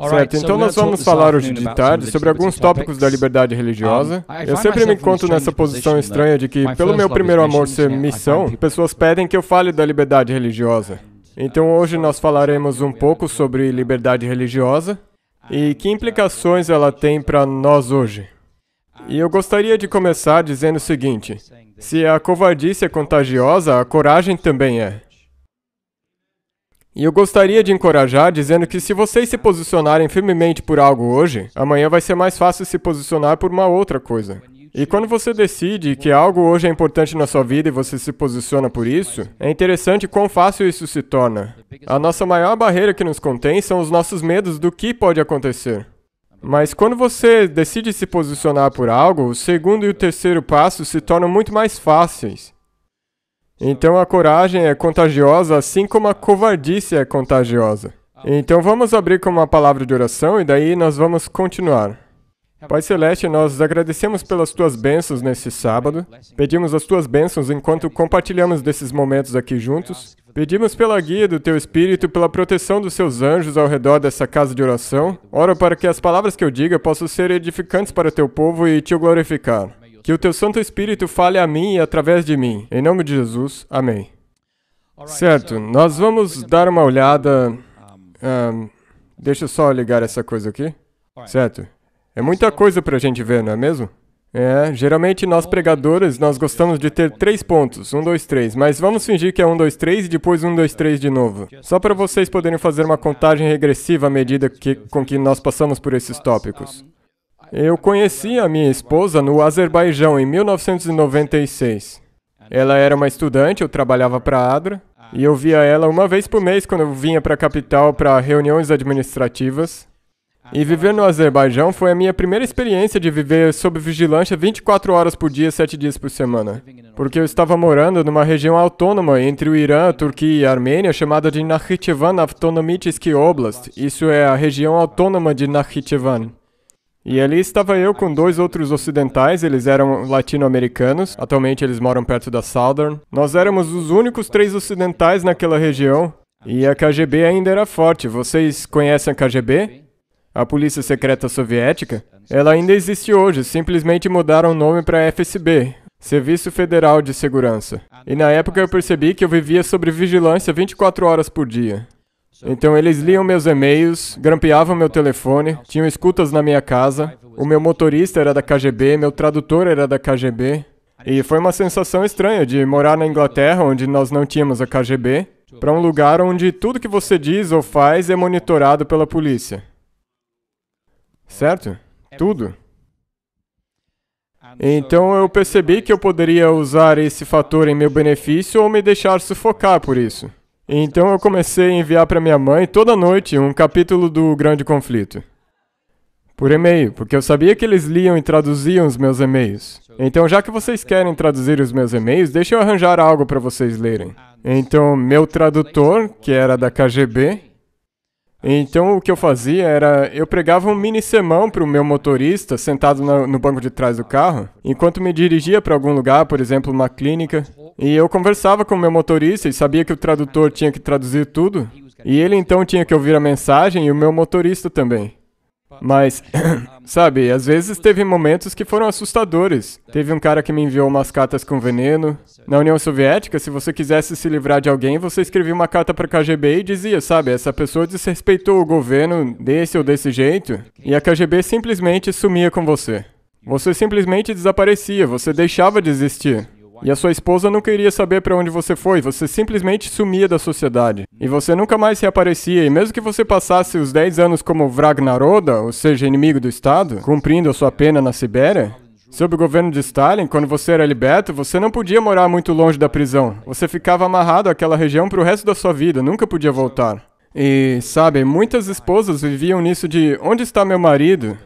Certo, então nós vamos falar hoje de tarde sobre alguns tópicos da liberdade religiosa. Eu sempre me encontro nessa posição estranha de que, pelo meu primeiro amor ser missão, pessoas pedem que eu fale da liberdade religiosa. Então hoje nós falaremos um pouco sobre liberdade religiosa e que implicações ela tem para nós hoje. E eu gostaria de começar dizendo o seguinte: se a covardice é contagiosa, a coragem também é. E eu gostaria de encorajar dizendo que se vocês se posicionarem firmemente por algo hoje, amanhã vai ser mais fácil se posicionar por uma outra coisa. E quando você decide que algo hoje é importante na sua vida e você se posiciona por isso, é interessante quão fácil isso se torna. A nossa maior barreira que nos contém são os nossos medos do que pode acontecer. Mas quando você decide se posicionar por algo, o segundo e o terceiro passo se tornam muito mais fáceis. Então a coragem é contagiosa, assim como a covardice é contagiosa. Então vamos abrir com uma palavra de oração e daí nós vamos continuar. Pai Celeste, nós agradecemos pelas Tuas bênçãos nesse sábado. Pedimos as Tuas bênçãos enquanto compartilhamos desses momentos aqui juntos. Pedimos pela guia do Teu Espírito, pela proteção dos Seus anjos ao redor dessa casa de oração. Oro para que as palavras que eu diga possam ser edificantes para o Teu povo e Te glorificar. Que o Teu Santo Espírito fale a mim e através de mim. Em nome de Jesus. Amém. Certo, nós vamos dar uma olhada... deixa eu só ligar essa coisa aqui. Certo. É muita coisa para a gente ver, não é mesmo? Geralmente nós pregadores, nós gostamos de ter 3 pontos. 1, 2, 3. Mas vamos fingir que é 1, 2, 3 e depois 1, 2, 3 de novo. Só para vocês poderem fazer uma contagem regressiva à medida com que nós passamos por esses tópicos. Eu conheci a minha esposa no Azerbaijão em 1996. Ela era uma estudante, eu trabalhava para a ADRA, e eu via ela uma vez por mês quando eu vinha para a capital para reuniões administrativas. E viver no Azerbaijão foi a minha primeira experiência de viver sob vigilância 24 horas por dia, 7 dias por semana. Porque eu estava morando numa região autônoma entre o Irã, a Turquia e a Armênia, chamada de Nakhchivan Autonomический Oblast. Isso é a região autônoma de Nakhchivan. E ali estava eu com 2 outros ocidentais, eles eram latino-americanos, atualmente eles moram perto da Southern. Nós éramos os únicos 3 ocidentais naquela região, e a KGB ainda era forte. Vocês conhecem a KGB? A Polícia Secreta Soviética? Ela ainda existe hoje, simplesmente mudaram o nome para FSB, Serviço Federal de Segurança. E na época eu percebi que eu vivia sob vigilância 24 horas por dia. Então eles liam meus e-mails, grampeavam meu telefone, tinham escutas na minha casa, o meu motorista era da KGB, meu tradutor era da KGB. E foi uma sensação estranha de morar na Inglaterra, onde nós não tínhamos a KGB, para um lugar onde tudo que você diz ou faz é monitorado pela polícia. Certo? Tudo. Então eu percebi que eu poderia usar esse fator em meu benefício ou me deixar sufocar por isso. Então eu comecei a enviar para minha mãe toda noite um capítulo do Grande Conflito. Por e-mail, porque eu sabia que eles liam e traduziam os meus e-mails. Então, já que vocês querem traduzir os meus e-mails, deixa eu arranjar algo para vocês lerem. Então, meu tradutor, que era da KGB, então o que eu fazia era, eu pregava um mini sermão para o meu motorista sentado no banco de trás do carro, enquanto me dirigia para algum lugar, por exemplo, uma clínica, e eu conversava com o meu motorista e sabia que o tradutor tinha que traduzir tudo, e ele então tinha que ouvir a mensagem e o meu motorista também. Mas, sabe, às vezes teve momentos que foram assustadores. Teve um cara que me enviou umas cartas com veneno. Na União Soviética, se você quisesse se livrar de alguém, você escrevia uma carta para a KGB e dizia, sabe, essa pessoa desrespeitou o governo desse ou desse jeito, e a KGB simplesmente sumia com você. Você simplesmente desaparecia, você deixava de existir. E a sua esposa nunca iria saber para onde você foi, você simplesmente sumia da sociedade. E você nunca mais reaparecia, e mesmo que você passasse os 10 anos como Vrag Naroda, ou seja, inimigo do Estado, cumprindo a sua pena na Sibéria, sob o governo de Stalin, quando você era liberto, você não podia morar muito longe da prisão. Você ficava amarrado àquela região para o resto da sua vida, nunca podia voltar. E, sabe, muitas esposas viviam nisso de, onde está meu marido?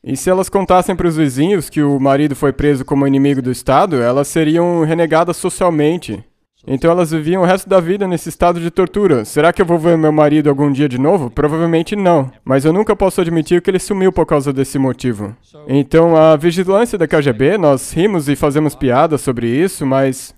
E se elas contassem para os vizinhos que o marido foi preso como inimigo do Estado, elas seriam renegadas socialmente. Então elas viviam o resto da vida nesse estado de tortura. Será que eu vou ver meu marido algum dia de novo? Provavelmente não. Mas eu nunca posso admitir que ele sumiu por causa desse motivo. Então a vigilância da KGB, nós rimos e fazemos piadas sobre isso, mas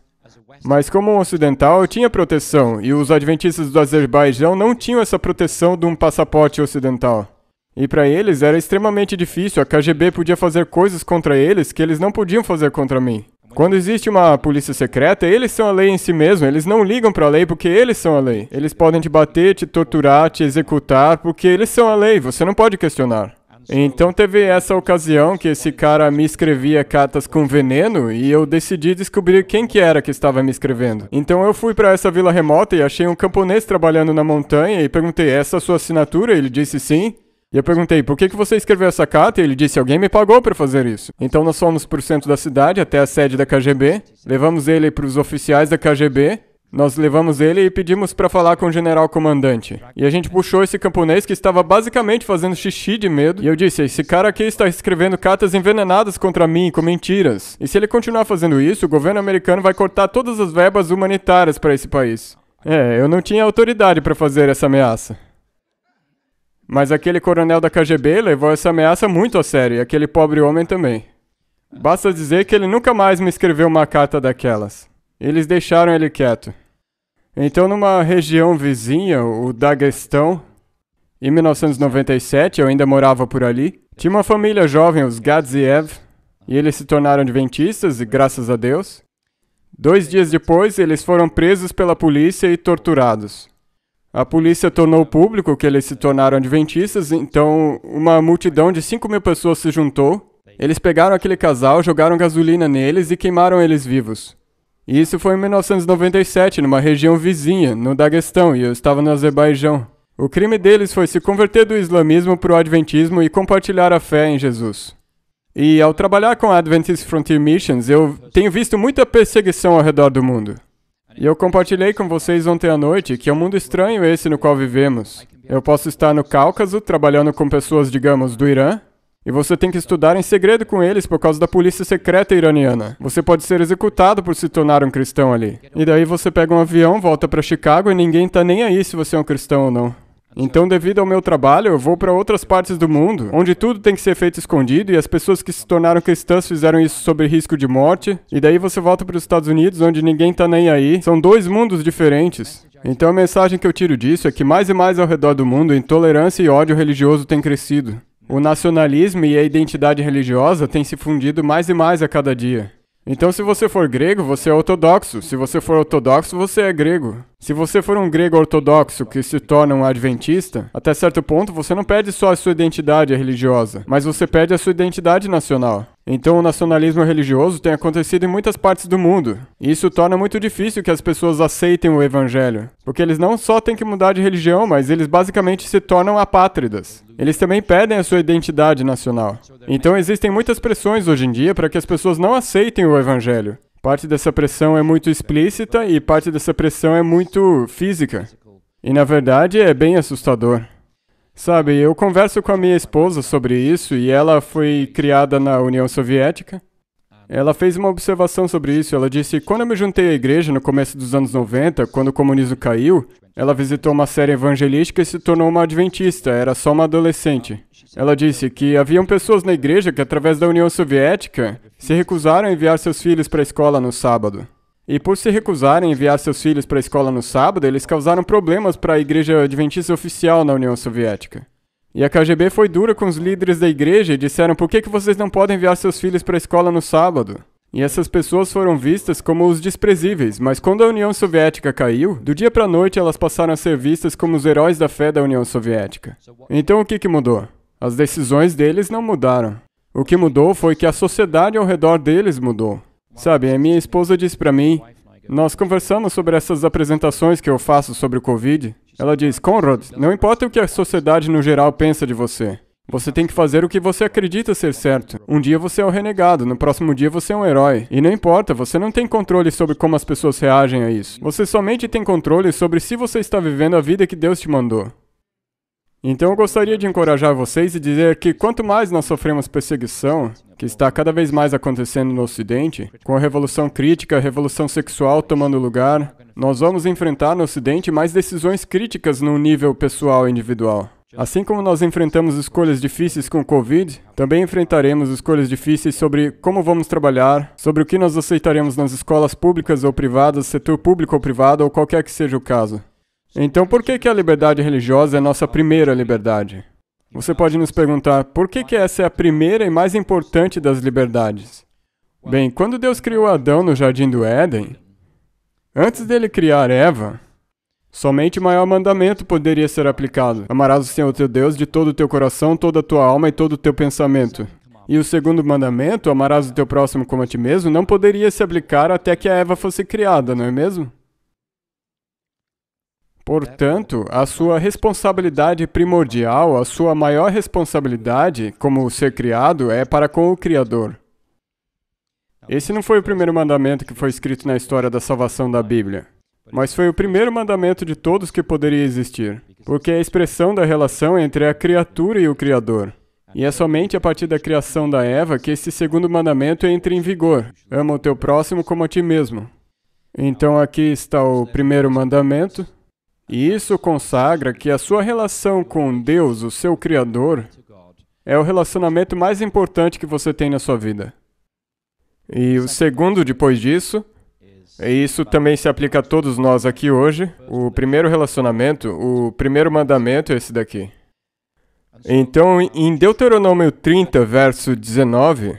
como um ocidental eu tinha proteção, e os adventistas do Azerbaijão não tinham essa proteção de um passaporte ocidental. E para eles era extremamente difícil, a KGB podia fazer coisas contra eles que eles não podiam fazer contra mim. Quando existe uma polícia secreta, eles são a lei em si mesmo, eles não ligam para a lei porque eles são a lei. Eles podem te bater, te torturar, te executar porque eles são a lei, você não pode questionar. Então teve essa ocasião que esse cara me escrevia cartas com veneno e eu decidi descobrir quem que era que estava me escrevendo. Então eu fui para essa vila remota e achei um camponês trabalhando na montanha e perguntei, essa é a sua assinatura? Ele disse sim. E eu perguntei, por que você escreveu essa carta? E ele disse, alguém me pagou para fazer isso. Então nós fomos para o centro da cidade, até a sede da KGB, levamos ele para os oficiais da KGB, nós levamos ele e pedimos para falar com o general comandante. E a gente puxou esse camponês que estava basicamente fazendo xixi de medo. E eu disse, esse cara aqui está escrevendo cartas envenenadas contra mim, com mentiras. E se ele continuar fazendo isso, o governo americano vai cortar todas as verbas humanitárias para esse país. Eu não tinha autoridade para fazer essa ameaça. Mas aquele coronel da KGB levou essa ameaça muito a sério, e aquele pobre homem também. Basta dizer que ele nunca mais me escreveu uma carta daquelas. Eles deixaram ele quieto. Então, numa região vizinha, o Daguestão, em 1997, eu ainda morava por ali, tinha uma família jovem, os Gadziev, e eles se tornaram adventistas, e graças a Deus. 2 dias depois, eles foram presos pela polícia e torturados. A polícia tornou público que eles se tornaram adventistas, então uma multidão de 5.000 pessoas se juntou. Eles pegaram aquele casal, jogaram gasolina neles e queimaram eles vivos. E isso foi em 1997, numa região vizinha, no Daguestão, e eu estava no Azerbaijão. O crime deles foi se converter do islamismo para o adventismo e compartilhar a fé em Jesus. E ao trabalhar com a Adventist Frontier Missions, eu tenho visto muita perseguição ao redor do mundo. E eu compartilhei com vocês ontem à noite que é um mundo estranho esse no qual vivemos. Eu posso estar no Cáucaso, trabalhando com pessoas, digamos, do Irã, e você tem que estudar em segredo com eles por causa da polícia secreta iraniana. Você pode ser executado por se tornar um cristão ali. E daí você pega um avião, volta para Chicago e ninguém tá nem aí se você é um cristão ou não. Então, devido ao meu trabalho, eu vou para outras partes do mundo, onde tudo tem que ser feito escondido, e as pessoas que se tornaram cristãs fizeram isso sob risco de morte, e daí você volta para os Estados Unidos, onde ninguém tá nem aí. São 2 mundos diferentes. Então a mensagem que eu tiro disso é que mais e mais ao redor do mundo, intolerância e ódio religioso têm crescido. O nacionalismo e a identidade religiosa têm se fundido mais e mais a cada dia. Então, se você for grego, você é ortodoxo. Se você for ortodoxo, você é grego. Se você for um grego ortodoxo que se torna um adventista, até certo ponto você não perde só a sua identidade religiosa, mas você perde a sua identidade nacional. Então, o nacionalismo religioso tem acontecido em muitas partes do mundo. E isso torna muito difícil que as pessoas aceitem o evangelho. Porque eles não só têm que mudar de religião, mas eles basicamente se tornam apátridas. Eles também perdem a sua identidade nacional. Então, existem muitas pressões hoje em dia para que as pessoas não aceitem o evangelho. Parte dessa pressão é muito explícita e parte dessa pressão é muito física. E, na verdade, é bem assustador. Sabe, eu converso com a minha esposa sobre isso e ela foi criada na União Soviética. Ela fez uma observação sobre isso. Ela disse, quando eu me juntei à igreja no começo dos anos 90, quando o comunismo caiu, ela visitou uma série evangelística e se tornou uma adventista, era só uma adolescente. Ela disse que haviam pessoas na igreja que, através da União Soviética, se recusaram a enviar seus filhos para a escola no sábado. E por se recusarem a enviar seus filhos para a escola no sábado, eles causaram problemas para a igreja adventista oficial na União Soviética. E a KGB foi dura com os líderes da igreja e disseram, por que vocês não podem enviar seus filhos para a escola no sábado? E essas pessoas foram vistas como os desprezíveis, mas quando a União Soviética caiu, do dia para a noite elas passaram a ser vistas como os heróis da fé da União Soviética. Então o que mudou? As decisões deles não mudaram. O que mudou foi que a sociedade ao redor deles mudou. Sabe, a minha esposa disse para mim, nós conversamos sobre essas apresentações que eu faço sobre o Covid. Ela diz, Conrad, não importa o que a sociedade no geral pensa de você. Você tem que fazer o que você acredita ser certo. Um dia você é o renegado, no próximo dia você é um herói. E não importa, você não tem controle sobre como as pessoas reagem a isso. Você somente tem controle sobre se você está vivendo a vida que Deus te mandou. Então eu gostaria de encorajar vocês e dizer que quanto mais nós sofremos perseguição, que está cada vez mais acontecendo no Ocidente, com a revolução crítica, a revolução sexual tomando lugar, nós vamos enfrentar no Ocidente mais decisões críticas no nível pessoal e individual. Assim como nós enfrentamos escolhas difíceis com o Covid, também enfrentaremos escolhas difíceis sobre como vamos trabalhar, sobre o que nós aceitaremos nas escolas públicas ou privadas, setor público ou privado, ou qualquer que seja o caso. Então, por que a liberdade religiosa é a nossa primeira liberdade? Você pode nos perguntar, por que essa é a primeira e mais importante das liberdades? Bem, quando Deus criou Adão no Jardim do Éden, antes dele criar Eva, somente o maior mandamento poderia ser aplicado. Amarás o Senhor teu Deus de todo o teu coração, toda a tua alma e todo o teu pensamento. E o segundo mandamento, amarás o teu próximo como a ti mesmo, não poderia se aplicar até que a Eva fosse criada, não é mesmo? Portanto, a sua responsabilidade primordial, a sua maior responsabilidade como ser criado é para com o Criador. Esse não foi o primeiro mandamento que foi escrito na história da salvação da Bíblia, mas foi o primeiro mandamento de todos que poderia existir, porque é a expressão da relação entre a criatura e o Criador. E é somente a partir da criação da Eva que esse segundo mandamento entra em vigor. Ama o teu próximo como a ti mesmo. Então aqui está o primeiro mandamento. E isso consagra que a sua relação com Deus, o seu Criador, é o relacionamento mais importante que você tem na sua vida. E o segundo, depois disso, e isso também se aplica a todos nós aqui hoje, o primeiro relacionamento, o primeiro mandamento é esse daqui. Então, em Deuteronômio 30, verso 19,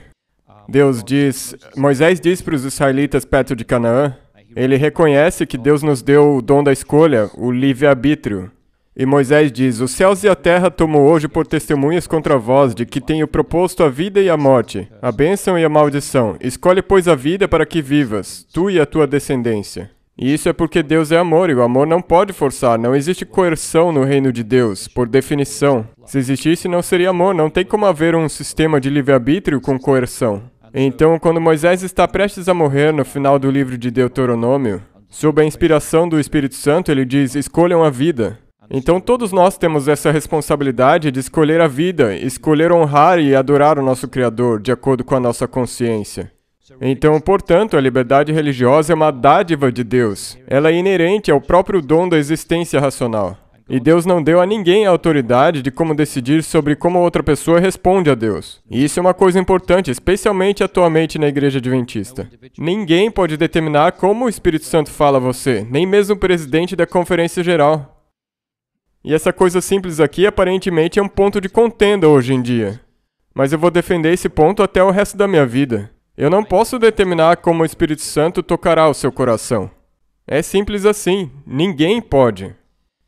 Moisés diz para os israelitas perto de Canaã, ele reconhece que Deus nos deu o dom da escolha, o livre-arbítrio. E Moisés diz, os céus e a terra tomo hoje por testemunhas contra vós, de que tenho proposto a vida e a morte, a bênção e a maldição. Escolhe, pois, a vida para que vivas, tu e a tua descendência. E isso é porque Deus é amor, e o amor não pode forçar, não existe coerção no reino de Deus, por definição. Se existisse, não seria amor, não tem como haver um sistema de livre-arbítrio com coerção. Então, quando Moisés está prestes a morrer no final do livro de Deuteronômio, sob a inspiração do Espírito Santo, ele diz, escolham a vida. Então, todos nós temos essa responsabilidade de escolher a vida, escolher honrar e adorar o nosso Criador, de acordo com a nossa consciência. Então, portanto, a liberdade religiosa é uma dádiva de Deus. Ela é inerente ao próprio dom da existência racional. E Deus não deu a ninguém a autoridade de como decidir sobre como outra pessoa responde a Deus. E isso é uma coisa importante, especialmente atualmente na Igreja Adventista. Ninguém pode determinar como o Espírito Santo fala a você, nem mesmo o presidente da Conferência Geral. E essa coisa simples aqui, aparentemente, é um ponto de contenda hoje em dia. Mas eu vou defender esse ponto até o resto da minha vida. Eu não posso determinar como o Espírito Santo tocará o seu coração. É simples assim. Ninguém pode.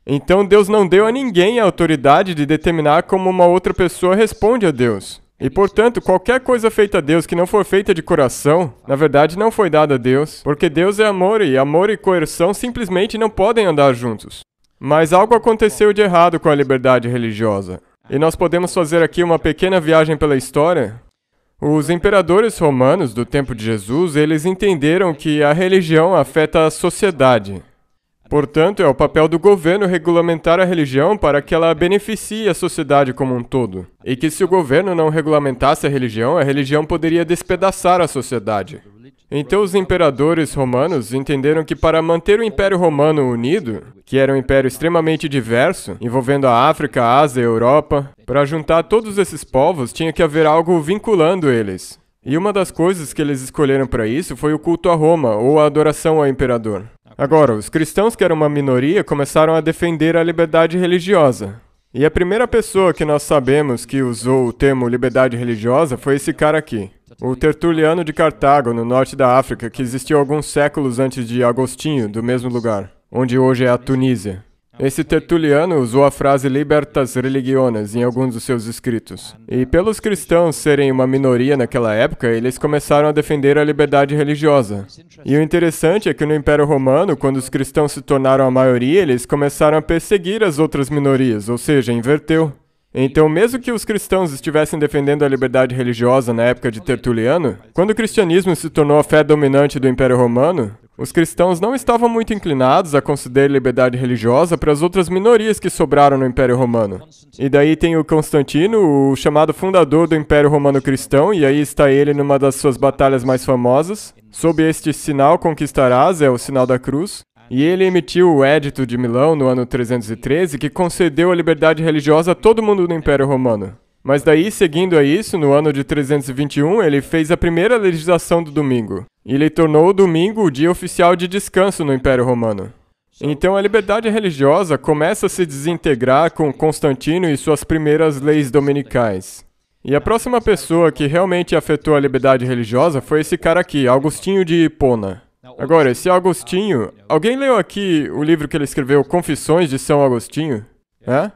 Então Deus não deu a ninguém a autoridade de determinar como uma outra pessoa responde a Deus. E, portanto, qualquer coisa feita a Deus que não for feita de coração, na verdade não foi dada a Deus, porque Deus é amor e coerção simplesmente não podem andar juntos. Mas algo aconteceu de errado com a liberdade religiosa. E nós podemos fazer aqui uma pequena viagem pela história. Os imperadores romanos do tempo de Jesus, eles entenderam que a religião afeta a sociedade. Portanto, é o papel do governo regulamentar a religião para que ela beneficie a sociedade como um todo. E que se o governo não regulamentasse a religião poderia despedaçar a sociedade. Então os imperadores romanos entenderam que para manter o Império Romano unido, que era um império extremamente diverso, envolvendo a África, a Ásia e a Europa, para juntar todos esses povos tinha que haver algo vinculando eles. E uma das coisas que eles escolheram para isso foi o culto a Roma, ou a adoração ao imperador. Agora, os cristãos, que eram uma minoria, começaram a defender a liberdade religiosa. E a primeira pessoa que nós sabemos que usou o termo liberdade religiosa foi esse cara aqui. O Tertuliano de Cartago, no norte da África, que existiu alguns séculos antes de Agostinho, do mesmo lugar, onde hoje é a Tunísia. Esse Tertuliano usou a frase libertas religiones em alguns dos seus escritos. E pelos cristãos serem uma minoria naquela época, eles começaram a defender a liberdade religiosa. E o interessante é que no Império Romano, quando os cristãos se tornaram a maioria, eles começaram a perseguir as outras minorias, ou seja, inverteu. Então, mesmo que os cristãos estivessem defendendo a liberdade religiosa na época de Tertuliano, quando o cristianismo se tornou a fé dominante do Império Romano, os cristãos não estavam muito inclinados a conceder liberdade religiosa para as outras minorias que sobraram no Império Romano. E daí tem o Constantino, o chamado fundador do Império Romano Cristão, e aí está ele numa das suas batalhas mais famosas. Sob este sinal conquistarás, é o sinal da cruz. E ele emitiu o Édito de Milão no ano 313, que concedeu a liberdade religiosa a todo mundo no Império Romano. Mas daí, seguindo a isso, no ano de 321, ele fez a primeira legislação do domingo. E ele tornou o domingo o dia oficial de descanso no Império Romano. Então a liberdade religiosa começa a se desintegrar com Constantino e suas primeiras leis dominicais. E a próxima pessoa que realmente afetou a liberdade religiosa foi esse cara aqui, Agostinho de Hipona. Agora, esse Agostinho... Alguém leu aqui o livro que ele escreveu, Confissões de São Agostinho? É?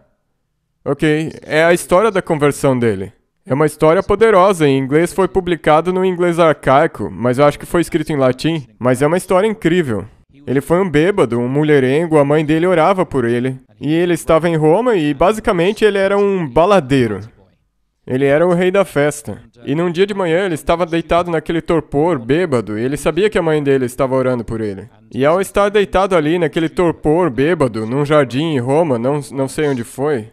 Ok, é a história da conversão dele. É uma história poderosa, em inglês foi publicado no inglês arcaico, mas eu acho que foi escrito em latim. Mas é uma história incrível. Ele foi um bêbado, um mulherengo, a mãe dele orava por ele. E ele estava em Roma e basicamente ele era um baladeiro. Ele era o rei da festa. E num dia de manhã ele estava deitado naquele torpor, bêbado, e ele sabia que a mãe dele estava orando por ele. E ao estar deitado ali naquele torpor, bêbado, num jardim em Roma, não sei onde foi,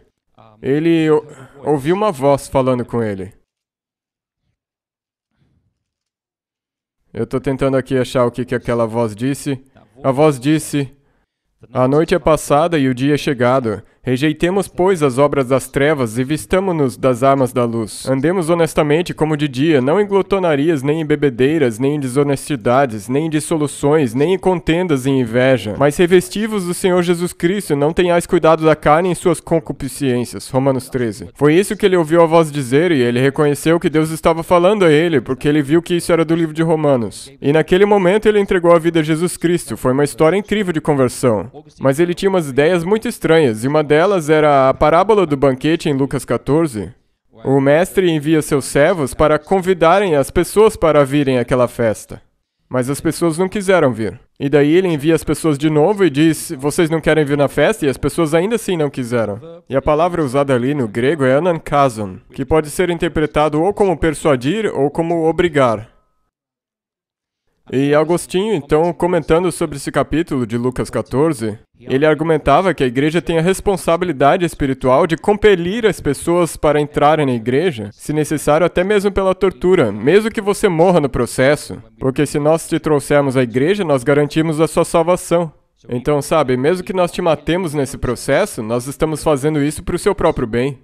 ele ouviu uma voz falando com ele. Eu estou tentando aqui achar o que aquela voz disse. A voz disse: "A noite é passada e o dia é chegado. Rejeitemos, pois, as obras das trevas e vistamo-nos das armas da luz. Andemos honestamente como de dia, não em glutonarias, nem em bebedeiras, nem em desonestidades, nem em dissoluções, nem em contendas e inveja. Mas revesti-vos do Senhor Jesus Cristo, e não tenhais cuidado da carne em suas concupiscências." Romanos 13. Foi isso que ele ouviu a voz dizer, e ele reconheceu que Deus estava falando a ele, porque ele viu que isso era do livro de Romanos. E naquele momento ele entregou a vida a Jesus Cristo. Foi uma história incrível de conversão. Mas ele tinha umas ideias muito estranhas, e uma delas era a parábola do banquete em Lucas 14. O mestre envia seus servos para convidarem as pessoas para virem àquela festa. Mas as pessoas não quiseram vir. E daí ele envia as pessoas de novo e diz: "Vocês não querem vir na festa?" E as pessoas ainda assim não quiseram. E a palavra usada ali no grego é anankazon, que pode ser interpretado ou como persuadir ou como obrigar. E Agostinho, então, comentando sobre esse capítulo de Lucas 14, ele argumentava que a igreja tem a responsabilidade espiritual de compelir as pessoas para entrarem na igreja, se necessário até mesmo pela tortura, mesmo que você morra no processo, porque se nós te trouxermos à igreja, nós garantimos a sua salvação. Então, sabe, mesmo que nós te matemos nesse processo, nós estamos fazendo isso para o seu próprio bem.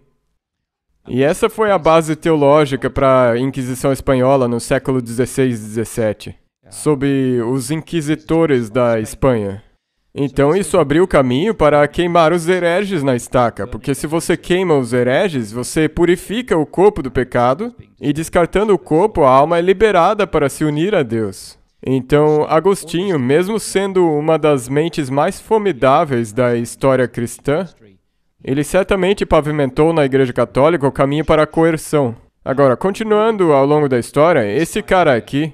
E essa foi a base teológica para a Inquisição Espanhola no século XVI e XVII. Sob os inquisitores da Espanha. Então isso abriu o caminho para queimar os hereges na estaca, porque se você queima os hereges, você purifica o corpo do pecado, e descartando o corpo, a alma é liberada para se unir a Deus. Então, Agostinho, mesmo sendo uma das mentes mais formidáveis da história cristã, ele certamente pavimentou na Igreja Católica o caminho para a coerção. Agora, continuando ao longo da história, esse cara aqui,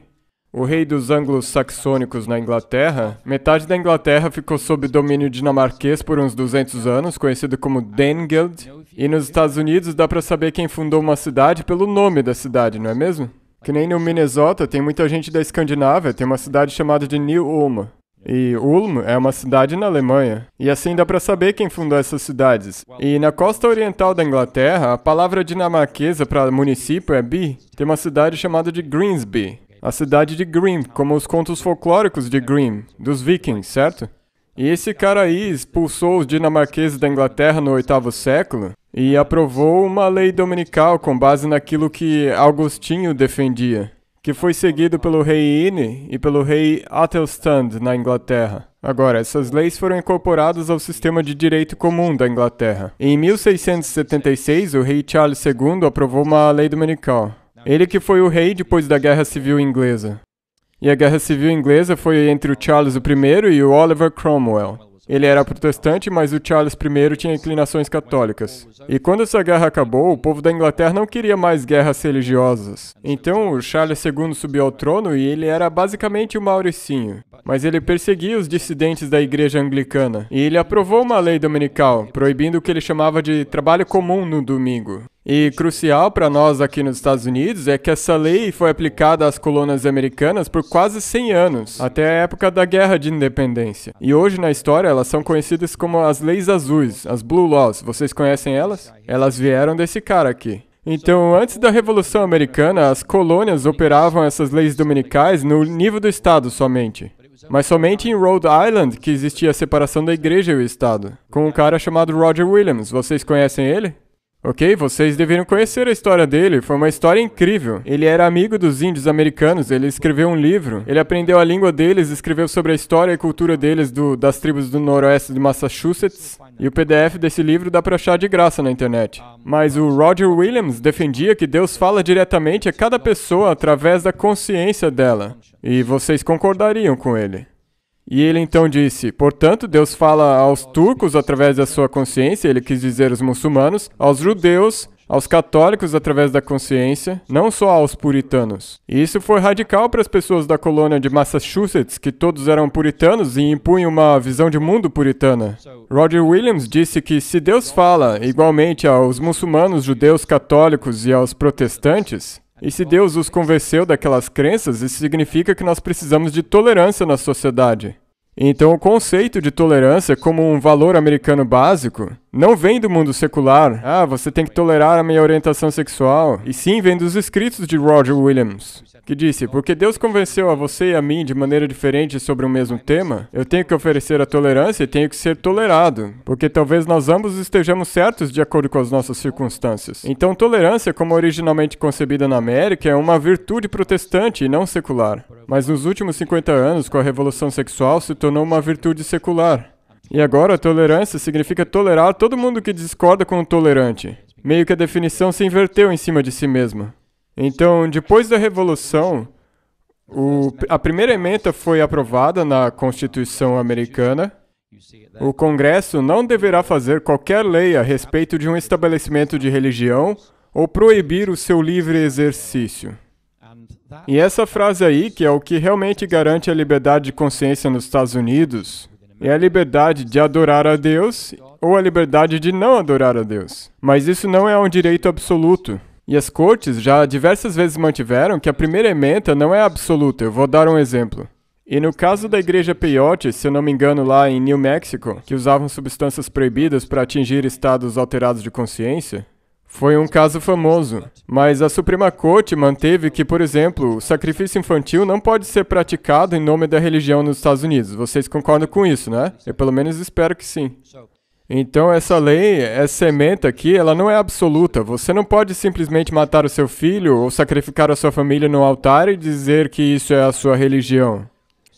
o rei dos anglo-saxônicos na Inglaterra, metade da Inglaterra ficou sob domínio dinamarquês por uns 200 anos, conhecido como Danegeld, e nos Estados Unidos dá pra saber quem fundou uma cidade pelo nome da cidade, não é mesmo? Que nem no Minnesota tem muita gente da Escandinávia, tem uma cidade chamada de New Ulm. E Ulm é uma cidade na Alemanha. E assim dá pra saber quem fundou essas cidades. E na costa oriental da Inglaterra, a palavra dinamarquesa para município é by. Tem uma cidade chamada de Grimsby. A cidade de Grimm, como os contos folclóricos de Grimm, dos vikings, certo? E esse cara aí expulsou os dinamarqueses da Inglaterra no 8º século e aprovou uma lei dominical com base naquilo que Agostinho defendia, que foi seguido pelo rei Ine e pelo rei Athelstan na Inglaterra. Agora, essas leis foram incorporadas ao sistema de direito comum da Inglaterra. Em 1676, o rei Charles II aprovou uma lei dominical. Ele que foi o rei depois da Guerra Civil Inglesa. E a Guerra Civil Inglesa foi entre o Charles I e o Oliver Cromwell. Ele era protestante, mas o Charles I tinha inclinações católicas. E quando essa guerra acabou, o povo da Inglaterra não queria mais guerras religiosas. Então o Charles II subiu ao trono e ele era basicamente o Mauricinho. Mas ele perseguia os dissidentes da igreja anglicana. E ele aprovou uma lei dominical, proibindo o que ele chamava de trabalho comum no domingo. E crucial para nós aqui nos Estados Unidos é que essa lei foi aplicada às colônias americanas por quase 100 anos, até a época da Guerra de Independência. E hoje na história elas são conhecidas como as Leis Azuis, as Blue Laws. Vocês conhecem elas? Elas vieram desse cara aqui. Então, antes da Revolução Americana, as colônias operavam essas leis dominicais no nível do Estado somente. Mas somente em Rhode Island que existia a separação da igreja e o Estado, com um cara chamado Roger Williams. Vocês conhecem ele? Ok? Vocês deveriam conhecer a história dele, foi uma história incrível. Ele era amigo dos índios americanos, ele escreveu um livro, ele aprendeu a língua deles, escreveu sobre a história e cultura deles das tribos do noroeste de Massachusetts, e o PDF desse livro dá pra achar de graça na internet. Mas o Roger Williams defendia que Deus fala diretamente a cada pessoa através da consciência dela, e vocês concordariam com ele. E ele então disse, portanto, Deus fala aos turcos através da sua consciência, ele quis dizer os muçulmanos, aos judeus, aos católicos através da consciência, não só aos puritanos. E isso foi radical para as pessoas da colônia de Massachusetts, que todos eram puritanos e impunham uma visão de mundo puritana. Roger Williams disse que se Deus fala igualmente aos muçulmanos, judeus, católicos e aos protestantes, e se Deus os convenceu daquelas crenças, isso significa que nós precisamos de tolerância na sociedade. Então o conceito de tolerância como um valor americano básico não vem do mundo secular. Ah, você tem que tolerar a minha orientação sexual. E sim, vem dos escritos de Roger Williams, que disse, porque Deus convenceu a você e a mim de maneira diferente sobre o mesmo tema, eu tenho que oferecer a tolerância e tenho que ser tolerado, porque talvez nós ambos estejamos certos de acordo com as nossas circunstâncias. Então tolerância, como originalmente concebida na América, é uma virtude protestante e não secular. Mas nos últimos 50 anos, com a revolução sexual, se tornou uma virtude secular. E agora a tolerância significa tolerar todo mundo que discorda com o tolerante. Meio que a definição se inverteu em cima de si mesma. Então, depois da Revolução, a primeira ementa foi aprovada na Constituição americana. O Congresso não deverá fazer qualquer lei a respeito de um estabelecimento de religião ou proibir o seu livre exercício. E essa frase aí, que é o que realmente garante a liberdade de consciência nos Estados Unidos, é a liberdade de adorar a Deus ou a liberdade de não adorar a Deus. Mas isso não é um direito absoluto. E as cortes já diversas vezes mantiveram que a primeira ementa não é absoluta. Eu vou dar um exemplo. E no caso da igreja Peyote, se eu não me engano lá em New Mexico, que usavam substâncias proibidas para atingir estados alterados de consciência, foi um caso famoso. Mas a Suprema Corte manteve que, por exemplo, o sacrifício infantil não pode ser praticado em nome da religião nos Estados Unidos. Vocês concordam com isso, né? Eu pelo menos espero que sim. Então essa lei, essa ementa aqui, ela não é absoluta. Você não pode simplesmente matar o seu filho ou sacrificar a sua família no altar e dizer que isso é a sua religião.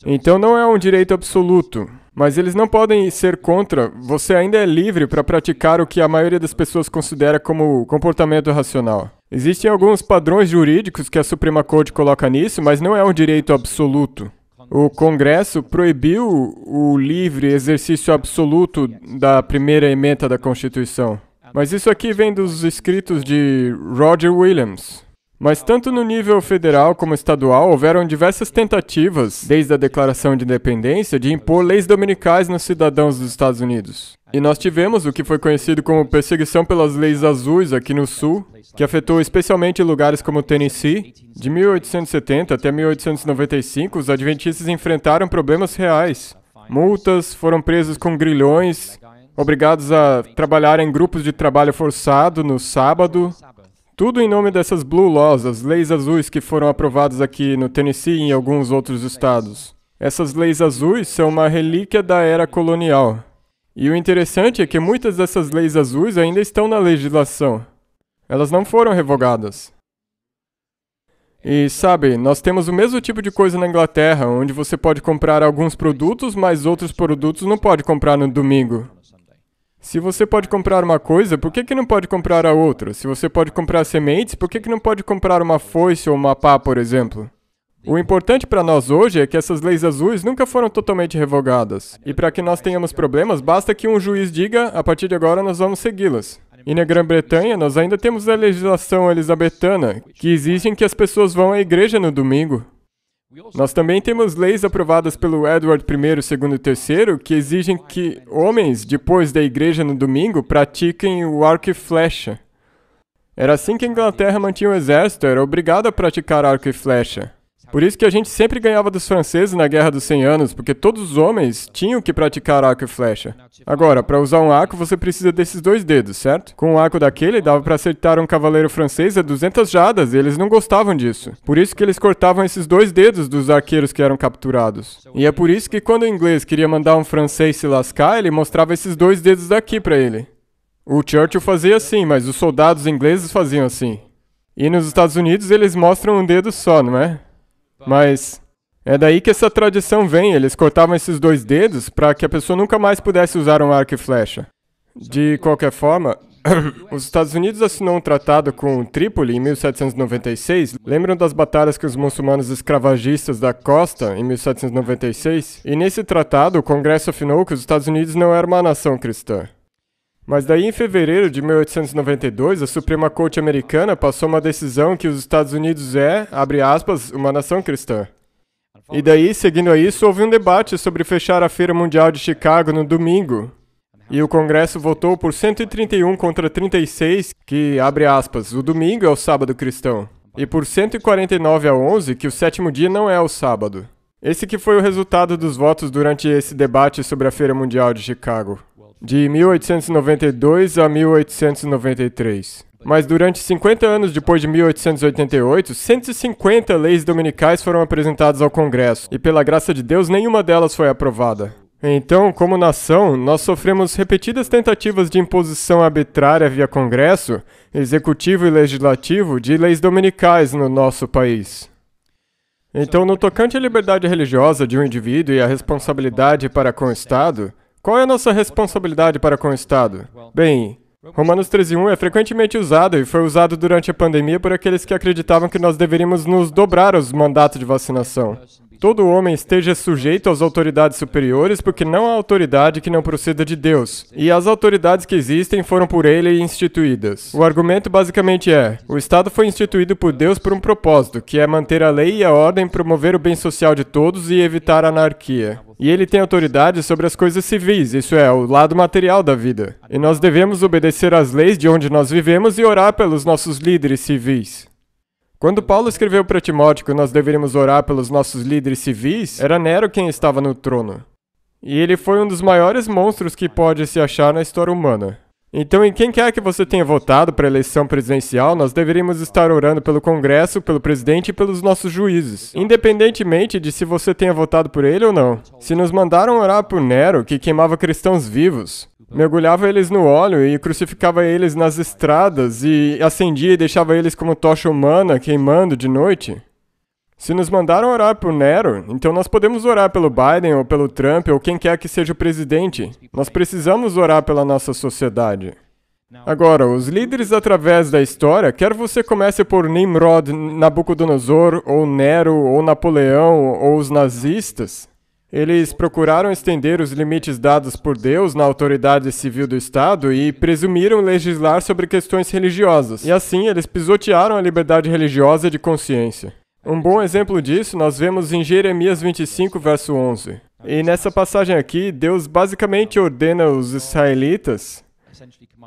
Então não é um direito absoluto. Mas eles não podem ser contra. Você ainda é livre para praticar o que a maioria das pessoas considera como comportamento racional. Existem alguns padrões jurídicos que a Suprema Corte coloca nisso, mas não é um direito absoluto. O Congresso proibiu o livre exercício absoluto da primeira ementa da Constituição. Mas isso aqui vem dos escritos de Roger Williams. Mas tanto no nível federal como estadual, houveram diversas tentativas, desde a Declaração de Independência, de impor leis dominicais nos cidadãos dos Estados Unidos. E nós tivemos o que foi conhecido como perseguição pelas leis azuis aqui no Sul, que afetou especialmente lugares como Tennessee. De 1870 até 1895, os adventistas enfrentaram problemas reais. Multas, foram presos com grilhões, obrigados a trabalhar em grupos de trabalho forçado no sábado. Tudo em nome dessas Blue Laws, as leis azuis que foram aprovadas aqui no Tennessee e em alguns outros estados. Essas leis azuis são uma relíquia da era colonial. E o interessante é que muitas dessas leis azuis ainda estão na legislação. Elas não foram revogadas. E sabe, nós temos o mesmo tipo de coisa na Inglaterra, onde você pode comprar alguns produtos, mas outros produtos não pode comprar no domingo. Se você pode comprar uma coisa, por que não pode comprar a outra? Se você pode comprar sementes, por que não pode comprar uma foice ou uma pá, por exemplo? O importante para nós hoje é que essas leis azuis nunca foram totalmente revogadas. E para que nós tenhamos problemas, basta que um juiz diga, a partir de agora nós vamos segui-las. E na Grã-Bretanha, nós ainda temos a legislação elisabetana, que exige que as pessoas vão à igreja no domingo. Nós também temos leis aprovadas pelo Edward I, II e III que exigem que homens, depois da igreja no domingo, pratiquem o arco e flecha. Era assim que a Inglaterra mantinha o exército, era obrigado a praticar arco e flecha. Por isso que a gente sempre ganhava dos franceses na Guerra dos 100 Anos, porque todos os homens tinham que praticar arco e flecha. Agora, para usar um arco, você precisa desses dois dedos, certo? Com um arco daquele, dava para acertar um cavaleiro francês a 200 jardas, e eles não gostavam disso. Por isso que eles cortavam esses dois dedos dos arqueiros que eram capturados. E é por isso que quando o inglês queria mandar um francês se lascar, ele mostrava esses dois dedos daqui para ele. O Churchill fazia assim, mas os soldados ingleses faziam assim. E nos Estados Unidos eles mostram um dedo só, não é? Mas é daí que essa tradição vem. Eles cortavam esses 2 dedos para que a pessoa nunca mais pudesse usar um arco e flecha. De qualquer forma, os Estados Unidos assinou um tratado com Trípoli em 1796. Lembram das batalhas com os muçulmanos escravagistas da costa em 1796? E nesse tratado, o Congresso afinou que os Estados Unidos não era uma nação cristã. Mas daí, em fevereiro de 1892, a Suprema Corte americana passou uma decisão que os Estados Unidos abre aspas, uma nação cristã. E daí, seguindo a isso, houve um debate sobre fechar a Feira Mundial de Chicago no domingo. E o Congresso votou por 131 contra 36, que, abre aspas, o domingo é o sábado cristão. E por 149 a 11, que o 7º dia não é o sábado. Esse que foi o resultado dos votos durante esse debate sobre a Feira Mundial de Chicago, de 1892 a 1893. Mas durante 50 anos depois de 1888, 150 leis dominicais foram apresentadas ao Congresso, e pela graça de Deus, nenhuma delas foi aprovada. Então, como nação, nós sofremos repetidas tentativas de imposição arbitrária via Congresso, Executivo e Legislativo de leis dominicais no nosso país. Então, no tocante à liberdade religiosa de um indivíduo e a responsabilidade para com o Estado, qual é a nossa responsabilidade para com o Estado? Bem, Romanos 13:1 é frequentemente usado e foi usado durante a pandemia por aqueles que acreditavam que nós deveríamos nos dobrar aos mandatos de vacinação. Todo homem esteja sujeito às autoridades superiores, porque não há autoridade que não proceda de Deus. E as autoridades que existem foram por ele instituídas. O argumento basicamente o Estado foi instituído por Deus por um propósito, que é manter a lei e a ordem, promover o bem social de todos e evitar a anarquia. E ele tem autoridade sobre as coisas civis, isso é, o lado material da vida. E nós devemos obedecer às leis de onde nós vivemos e orar pelos nossos líderes civis. Quando Paulo escreveu para Timóteo que nós deveríamos orar pelos nossos líderes civis, era Nero quem estava no trono. E ele foi um dos maiores monstros que pode se achar na história humana. Então, em quem quer que você tenha votado para a eleição presidencial, nós deveríamos estar orando pelo Congresso, pelo presidente e pelos nossos juízes, independentemente de se você tenha votado por ele ou não. Se nos mandaram orar por Nero, que queimava cristãos vivos, mergulhava eles no óleo e crucificava eles nas estradas e acendia e deixava eles como tocha humana queimando de noite. Se nos mandaram orar por Nero, então nós podemos orar pelo Biden ou pelo Trump ou quem quer que seja o presidente. Nós precisamos orar pela nossa sociedade. Agora, os líderes através da história, quer você comece por Nimrod, Nabucodonosor, ou Nero, ou Napoleão, ou os nazistas, eles procuraram estender os limites dados por Deus na autoridade civil do Estado e presumiram legislar sobre questões religiosas. E assim, eles pisotearam a liberdade religiosa de consciência. Um bom exemplo disso nós vemos em Jeremias 25, verso 11. E nessa passagem aqui, Deus basicamente ordena os israelitas.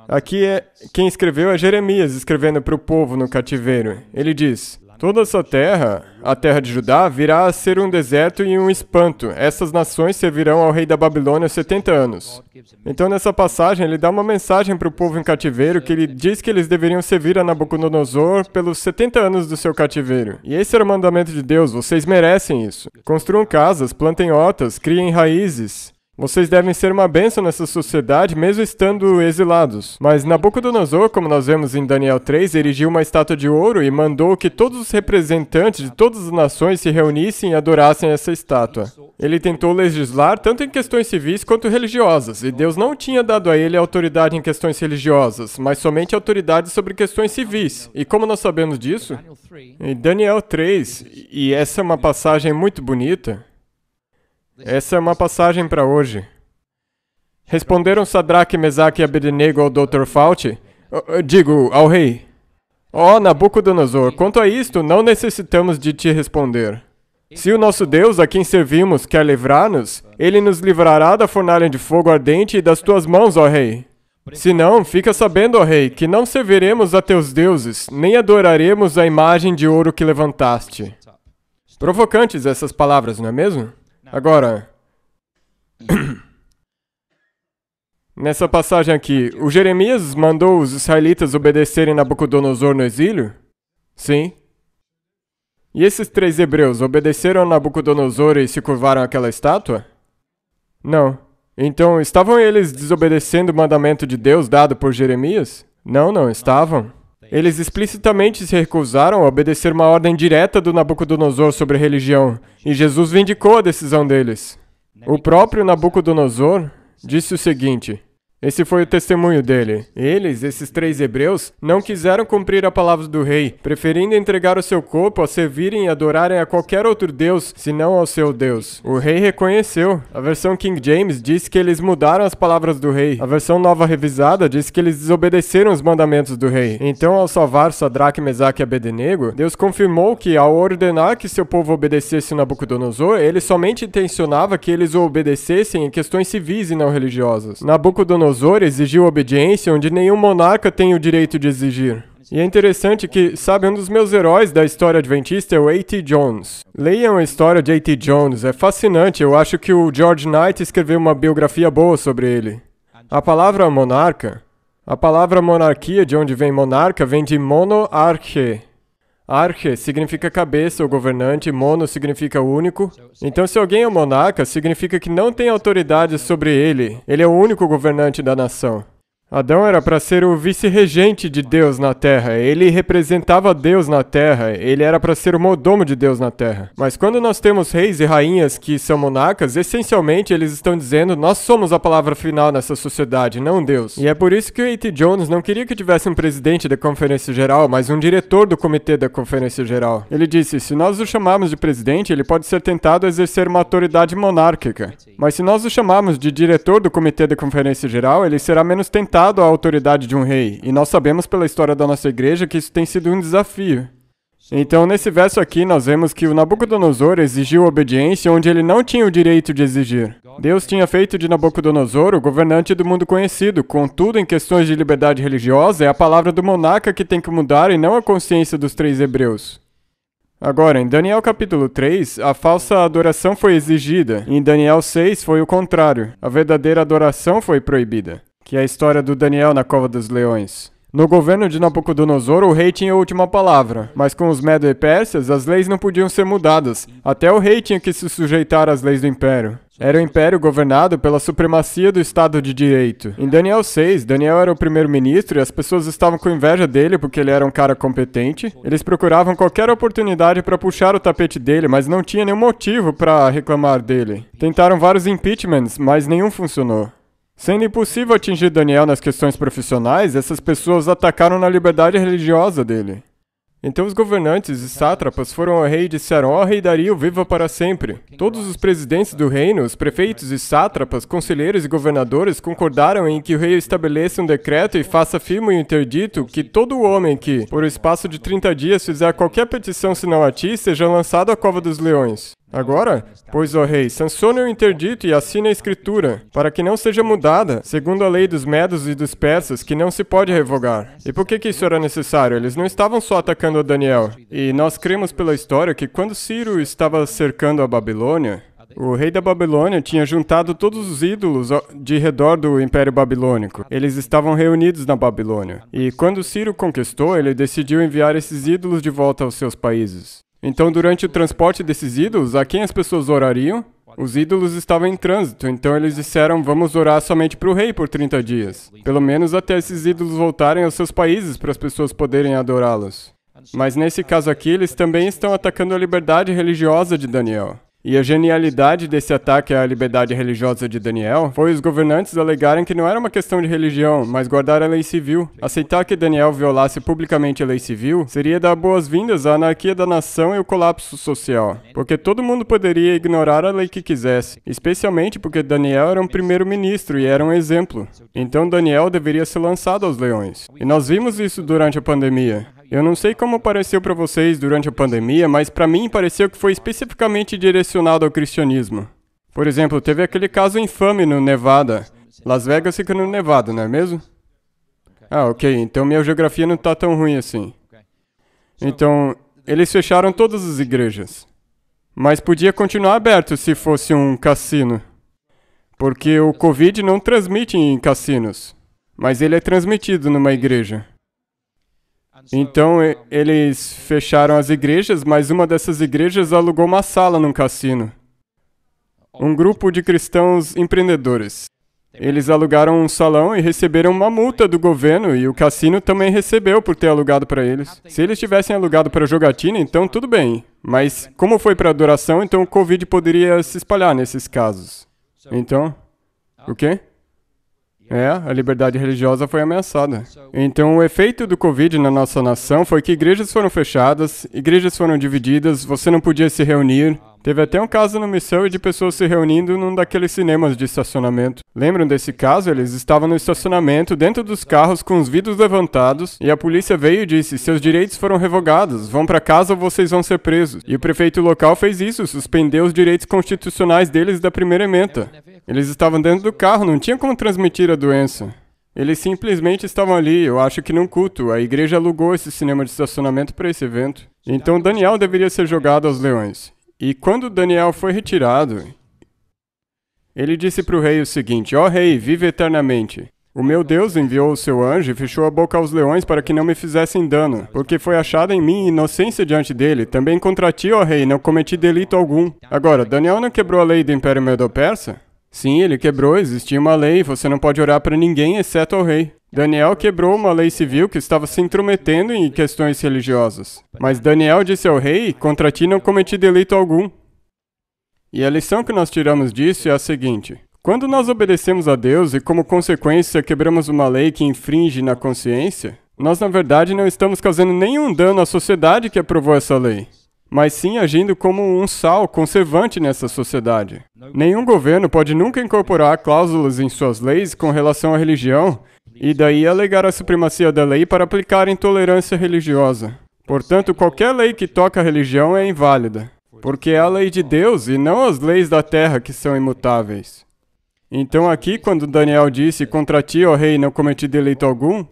Aqui quem escreveu é Jeremias, escrevendo para o povo no cativeiro. Ele diz: toda essa terra, a terra de Judá, virá a ser um deserto e um espanto. Essas nações servirão ao rei da Babilônia 70 anos. Então, nessa passagem, ele dá uma mensagem para o povo em cativeiro que ele diz que eles deveriam servir a Nabucodonosor pelos 70 anos do seu cativeiro. E esse era o mandamento de Deus, vocês merecem isso. Construam casas, plantem hortas, criem raízes. Vocês devem ser uma bênção nessa sociedade, mesmo estando exilados. Mas Nabucodonosor, como nós vemos em Daniel 3, erigiu uma estátua de ouro e mandou que todos os representantes de todas as nações se reunissem e adorassem essa estátua. Ele tentou legislar tanto em questões civis quanto religiosas, e Deus não tinha dado a ele autoridade em questões religiosas, mas somente autoridade sobre questões civis. E como nós sabemos disso? Em Daniel 3, e essa é uma passagem muito bonita. Essa é uma passagem para hoje. Responderam Sadraque, Mesaque e Abednego ao Dr. Fauci, ao rei: ó Nabucodonosor, quanto a isto, não necessitamos de te responder. Se o nosso Deus, a quem servimos, quer livrar-nos, ele nos livrará da fornalha de fogo ardente e das tuas mãos, ó rei. Se não, fica sabendo, ó rei, que não serviremos a teus deuses, nem adoraremos a imagem de ouro que levantaste. Provocantes essas palavras, não é mesmo? Agora, nessa passagem aqui, o Jeremias mandou os israelitas obedecerem Nabucodonosor no exílio? Sim. E esses 3 hebreus obedeceram a Nabucodonosor e se curvaram àquela estátua? Não. Então, estavam eles desobedecendo o mandamento de Deus dado por Jeremias? Não, não estavam. Eles explicitamente se recusaram a obedecer uma ordem direta do Nabucodonosor sobre a religião, e Jesus vindicou a decisão deles. O próprio Nabucodonosor disse o seguinte: esse foi o testemunho dele. Eles, esses 3 hebreus, não quiseram cumprir a palavra do rei, preferindo entregar o seu corpo a servirem e adorarem a qualquer outro deus, senão ao seu Deus. O rei reconheceu. A versão King James diz que eles mudaram as palavras do rei. A versão Nova Revisada diz que eles desobedeceram os mandamentos do rei. Então, ao salvar Sadraque, Mesaque e Abednego, Deus confirmou que, ao ordenar que seu povo obedecesse Nabucodonosor, ele somente intencionava que eles o obedecessem em questões civis e não religiosas. Nabucodonosor exigiu obediência onde nenhum monarca tem o direito de exigir. E é interessante que, sabe, um dos meus heróis da história adventista é o A.T. Jones. Leiam a história de A.T. Jones, é fascinante, eu acho que o George Knight escreveu uma biografia boa sobre ele. A palavra monarca, a palavra monarquia, de onde vem monarca, vem de monoarche. Arche significa cabeça ou governante, mono significa único. Então, se alguém é um monarca, significa que não tem autoridade sobre ele. Ele é o único governante da nação. Adão era para ser o vice-regente de Deus na terra. Ele representava Deus na terra. Ele era para ser o mordomo de Deus na terra. Mas quando nós temos reis e rainhas que são monarcas, essencialmente eles estão dizendo: nós somos a palavra final nessa sociedade, não Deus. E é por isso que o A.T. Jones não queria que tivesse um presidente da Conferência Geral, mas um diretor do comitê da Conferência Geral. Ele disse: se nós o chamarmos de presidente, ele pode ser tentado a exercer uma autoridade monárquica. Mas se nós o chamarmos de diretor do comitê da Conferência Geral, ele será menos tentado a autoridade de um rei, e nós sabemos pela história da nossa igreja que isso tem sido um desafio. Então, nesse verso aqui, nós vemos que o Nabucodonosor exigiu obediência onde ele não tinha o direito de exigir. Deus tinha feito de Nabucodonosor o governante do mundo conhecido, contudo, em questões de liberdade religiosa, é a palavra do monarca que tem que mudar e não a consciência dos 3 hebreus. Agora, em Daniel capítulo 3, a falsa adoração foi exigida, e em Daniel 6 foi o contrário, a verdadeira adoração foi proibida, que é a história do Daniel na cova dos leões. No governo de Nabucodonosor, o rei tinha a última palavra, mas com os Medo e Pérsias, as leis não podiam ser mudadas. Até o rei tinha que se sujeitar às leis do império. Era um império governado pela supremacia do Estado de Direito. Em Daniel 6, Daniel era o primeiro-ministro e as pessoas estavam com inveja dele porque ele era um cara competente. Eles procuravam qualquer oportunidade para puxar o tapete dele, mas não tinha nenhum motivo para reclamar dele. Tentaram vários impeachments, mas nenhum funcionou. Sendo impossível atingir Daniel nas questões profissionais, essas pessoas atacaram na liberdade religiosa dele. Então os governantes e sátrapas foram ao rei e disseram: ó rei Dario, viva para sempre. Todos os presidentes do reino, os prefeitos e sátrapas, conselheiros e governadores concordaram em que o rei estabeleça um decreto e faça firme o interdito que todo homem que, por espaço de 30 dias, fizer qualquer petição senão a ti, seja lançado à cova dos leões. Agora, pois, ó rei, sancione o interdito e assine a escritura, para que não seja mudada, segundo a lei dos medos e dos persas, que não se pode revogar. E por que isso era necessário? Eles não estavam só atacando a Daniel. E nós cremos pela história que quando Ciro estava cercando a Babilônia, o rei da Babilônia tinha juntado todos os ídolos de redor do Império Babilônico. Eles estavam reunidos na Babilônia. E quando Ciro conquistou, ele decidiu enviar esses ídolos de volta aos seus países. Então, durante o transporte desses ídolos, a quem as pessoas orariam? Os ídolos estavam em trânsito, então eles disseram: vamos orar somente para o rei por 30 dias. Pelo menos até esses ídolos voltarem aos seus países para as pessoas poderem adorá-los. Mas nesse caso aqui, eles também estão atacando a liberdade religiosa de Daniel. E a genialidade desse ataque à liberdade religiosa de Daniel foi os governantes alegarem que não era uma questão de religião, mas guardar a lei civil. Aceitar que Daniel violasse publicamente a lei civil seria dar boas-vindas à anarquia da nação e o colapso social, porque todo mundo poderia ignorar a lei que quisesse, especialmente porque Daniel era um primeiro-ministro e era um exemplo. Então Daniel deveria ser lançado aos leões. E nós vimos isso durante a pandemia. Eu não sei como pareceu para vocês durante a pandemia, mas para mim pareceu que foi especificamente direcionado ao cristianismo. Por exemplo, teve aquele caso infame no Nevada. Las Vegas fica no Nevada, não é mesmo? Ah, ok, então minha geografia não está tão ruim assim. Então, eles fecharam todas as igrejas. Mas podia continuar aberto se fosse um cassino. Porque o Covid não transmite em cassinos, mas ele é transmitido numa igreja. Então, eles fecharam as igrejas, mas uma dessas igrejas alugou uma sala num cassino. um grupo de cristãos empreendedores. Eles alugaram um salão e receberam uma multa do governo, e o cassino também recebeu por ter alugado para eles. Se eles tivessem alugado para jogatina, então tudo bem. Mas como foi para adoração, então o Covid poderia se espalhar nesses casos. Então, o quê? A liberdade religiosa foi ameaçada. Então, o efeito do Covid na nossa nação foi que igrejas foram fechadas, igrejas foram divididas, você não podia se reunir. Teve até um caso no Missão de pessoas se reunindo num daqueles cinemas de estacionamento. Lembram desse caso? Eles estavam no estacionamento, dentro dos carros, com os vidros levantados, e a polícia veio e disse, seus direitos foram revogados, vão para casa ou vocês vão ser presos. E o prefeito local fez isso, suspendeu os direitos constitucionais deles da primeira ementa. Eles estavam dentro do carro, não tinha como transmitir a doença. Eles simplesmente estavam ali, eu acho que num culto. A igreja alugou esse cinema de estacionamento para esse evento. Então Daniel deveria ser jogado aos leões. E quando Daniel foi retirado, ele disse para o rei o seguinte, ó rei, vive eternamente. O meu Deus enviou o seu anjo e fechou a boca aos leões para que não me fizessem dano, porque foi achada em mim inocência diante dele. Também contra ti, ó rei, não cometi delito algum. Agora, Daniel não quebrou a lei do Império Medo-Persa? Sim, ele quebrou, existia uma lei, você não pode orar para ninguém exceto ao rei. Daniel quebrou uma lei civil que estava se intrometendo em questões religiosas. Mas Daniel disse ao rei, contra ti não cometi delito algum. E a lição que nós tiramos disso é a seguinte. Quando nós obedecemos a Deus e como consequência quebramos uma lei que infringe na consciência, nós na verdade não estamos causando nenhum dano à sociedade que aprovou essa lei, mas sim agindo como um sal conservante nessa sociedade. Nenhum governo pode nunca incorporar cláusulas em suas leis com relação à religião e daí alegar a supremacia da lei para aplicar intolerância religiosa. Portanto, qualquer lei que toca a religião é inválida, porque é a lei de Deus e não as leis da terra que são imutáveis. Então aqui, quando Daniel disse, contra ti, ó rei, não cometi delito algum,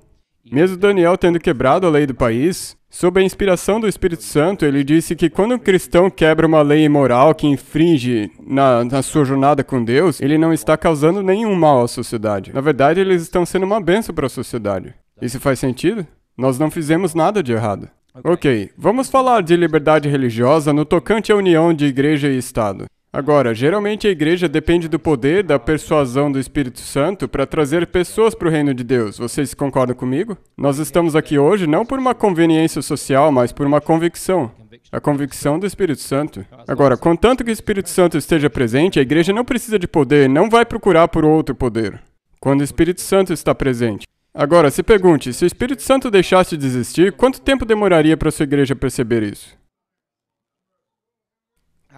mesmo Daniel tendo quebrado a lei do país, sob a inspiração do Espírito Santo, ele disse que quando um cristão quebra uma lei imoral que infringe na sua jornada com Deus, ele não está causando nenhum mal à sociedade. Na verdade, eles estão sendo uma bênção para a sociedade. Isso faz sentido? Nós não fizemos nada de errado. Ok, vamos falar de liberdade religiosa no tocante à união de igreja e Estado. Agora, geralmente a igreja depende do poder da persuasão do Espírito Santo para trazer pessoas para o reino de Deus. Vocês concordam comigo? Nós estamos aqui hoje não por uma conveniência social, mas por uma convicção. A convicção do Espírito Santo. Agora, contanto que o Espírito Santo esteja presente, a igreja não precisa de poder, não vai procurar por outro poder. Quando o Espírito Santo está presente. Agora, se pergunte, se o Espírito Santo deixasse de existir, quanto tempo demoraria para a sua igreja perceber isso?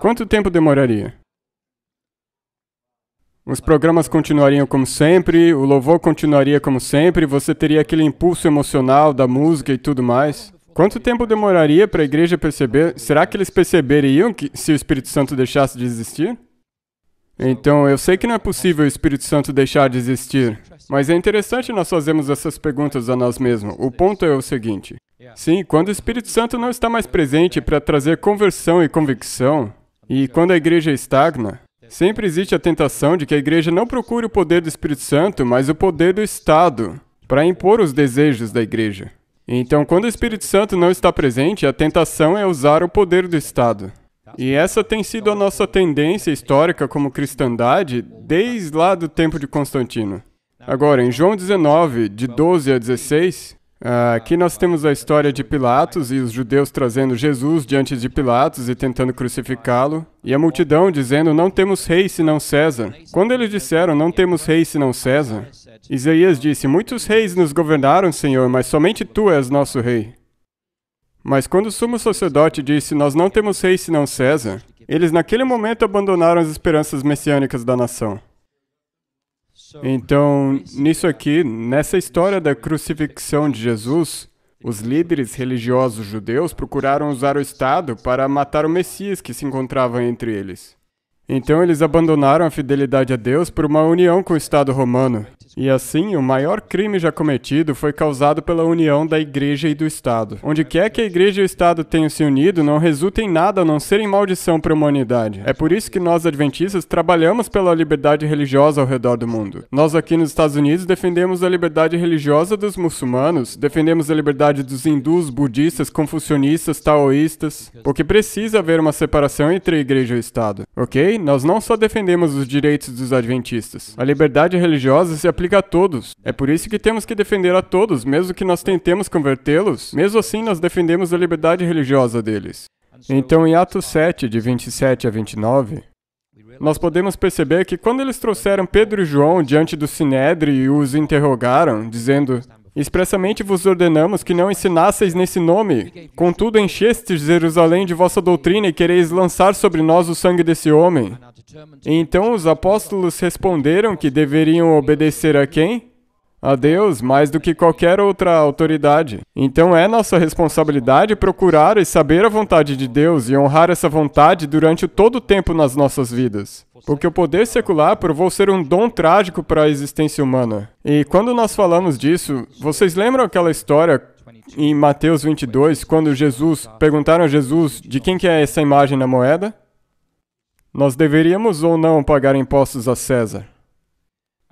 Quanto tempo demoraria? Os programas continuariam como sempre, o louvor continuaria como sempre, você teria aquele impulso emocional da música e tudo mais. Quanto tempo demoraria para a igreja perceber? Será que eles perceberiam que se o Espírito Santo deixasse de existir? Então, eu sei que não é possível o Espírito Santo deixar de existir, mas é interessante nós fazermos essas perguntas a nós mesmos. O ponto é o seguinte. Sim, quando o Espírito Santo não está mais presente para trazer conversão e convicção, e quando a igreja estagna, sempre existe a tentação de que a igreja não procure o poder do Espírito Santo, mas o poder do Estado, para impor os desejos da igreja. Então, quando o Espírito Santo não está presente, a tentação é usar o poder do Estado. E essa tem sido a nossa tendência histórica como cristandade desde lá do tempo de Constantino. Agora, em João 19, de 12 a 16... aqui nós temos a história de Pilatos e os judeus trazendo Jesus diante de Pilatos e tentando crucificá-lo, e a multidão dizendo, não temos rei senão César. Quando eles disseram, não temos rei senão César, Isaías disse, muitos reis nos governaram, Senhor, mas somente tu és nosso rei. Mas quando o sumo sacerdote disse, nós não temos rei senão César, eles naquele momento abandonaram as esperanças messiânicas da nação. Então, nisso aqui, nessa história da crucifixão de Jesus, os líderes religiosos judeus procuraram usar o Estado para matar o Messias que se encontrava entre eles. Então, eles abandonaram a fidelidade a Deus por uma união com o Estado romano. E assim, o maior crime já cometido foi causado pela união da Igreja e do Estado. Onde quer que a Igreja e o Estado tenham se unido, não resulta em nada a não ser em maldição para a humanidade. É por isso que nós, adventistas, trabalhamos pela liberdade religiosa ao redor do mundo. Nós aqui nos Estados Unidos defendemos a liberdade religiosa dos muçulmanos, defendemos a liberdade dos hindus, budistas, confucionistas, taoístas, porque precisa haver uma separação entre a Igreja e o Estado, ok? Nós não só defendemos os direitos dos adventistas. A liberdade religiosa se aplica a todos. É por isso que temos que defender a todos, mesmo que nós tentemos convertê-los. Mesmo assim, nós defendemos a liberdade religiosa deles. Então, em Atos 7, de 27 a 29, nós podemos perceber que quando eles trouxeram Pedro e João diante do Sinédrio e os interrogaram, dizendo: expressamente vos ordenamos que não ensinasseis nesse nome. Contudo, enchestes Jerusalém de vossa doutrina e quereis lançar sobre nós o sangue desse homem. E então os apóstolos responderam que deveriam obedecer a quem? A Deus, mais do que qualquer outra autoridade. Então é nossa responsabilidade procurar e saber a vontade de Deus e honrar essa vontade durante todo o tempo nas nossas vidas. Porque o poder secular provou ser um dom trágico para a existência humana. E quando nós falamos disso, vocês lembram aquela história em Mateus 22, quando perguntaram a Jesus de quem que é essa imagem na moeda? Nós deveríamos ou não pagar impostos a César?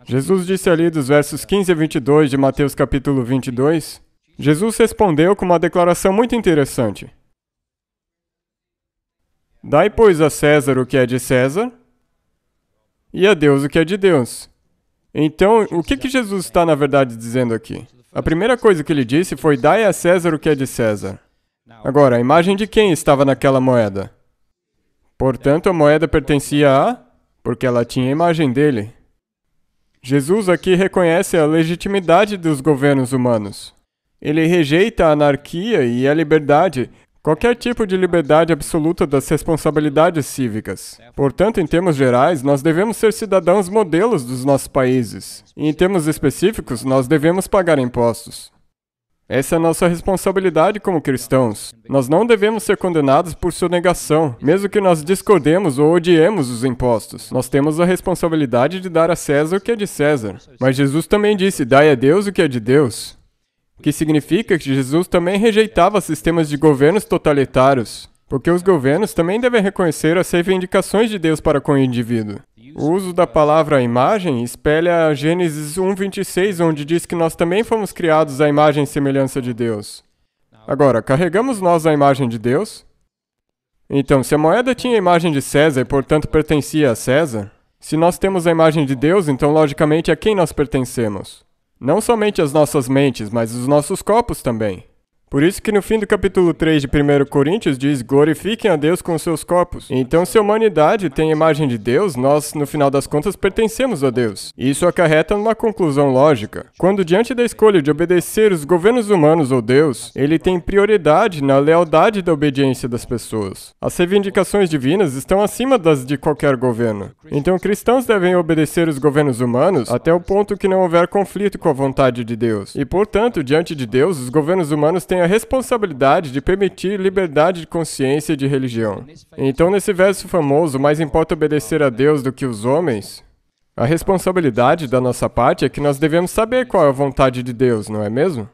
Jesus disse ali dos versos 15 a 22 de Mateus capítulo 22, Jesus respondeu com uma declaração muito interessante. Dai, pois, a César o que é de César, e a Deus o que é de Deus. Então, o que Jesus está, na verdade, dizendo aqui? A primeira coisa que ele disse foi: dai a César o que é de César. Agora, a imagem de quem estava naquela moeda? Portanto, a moeda pertencia a... porque ela tinha a imagem dele. Jesus aqui reconhece a legitimidade dos governos humanos. Ele rejeita a anarquia e a liberdade, qualquer tipo de liberdade absoluta das responsabilidades cívicas. Portanto, em termos gerais, nós devemos ser cidadãos modelos dos nossos países. E em termos específicos, nós devemos pagar impostos. Essa é a nossa responsabilidade como cristãos. Nós não devemos ser condenados por sua negação, mesmo que nós discordemos ou odiemos os impostos. Nós temos a responsabilidade de dar a César o que é de César. Mas Jesus também disse: dai a Deus o que é de Deus. O que significa que Jesus também rejeitava sistemas de governos totalitários, porque os governos também devem reconhecer as reivindicações de Deus para com o indivíduo. O uso da palavra imagem espelha Gênesis 1:26, onde diz que nós também fomos criados à imagem e semelhança de Deus. Agora, carregamos nós a imagem de Deus? Então, se a moeda tinha a imagem de César e, portanto, pertencia a César, se nós temos a imagem de Deus, então, logicamente, a quem nós pertencemos? Não somente as nossas mentes, mas os nossos corpos também. Por isso que no fim do capítulo 3 de 1 Coríntios diz: glorifiquem a Deus com os seus corpos. Então, se a humanidade tem a imagem de Deus, nós, no final das contas, pertencemos a Deus. E isso acarreta numa conclusão lógica. Quando diante da escolha de obedecer os governos humanos ou Deus, ele tem prioridade na lealdade da obediência das pessoas. As reivindicações divinas estão acima das de qualquer governo. Então, cristãos devem obedecer os governos humanos até o ponto que não houver conflito com a vontade de Deus. E, portanto, diante de Deus, os governos humanos têm a responsabilidade de permitir liberdade de consciência e de religião. Então, nesse verso famoso, mais importa obedecer a Deus do que os homens, a responsabilidade da nossa parte é que nós devemos saber qual é a vontade de Deus, não é mesmo?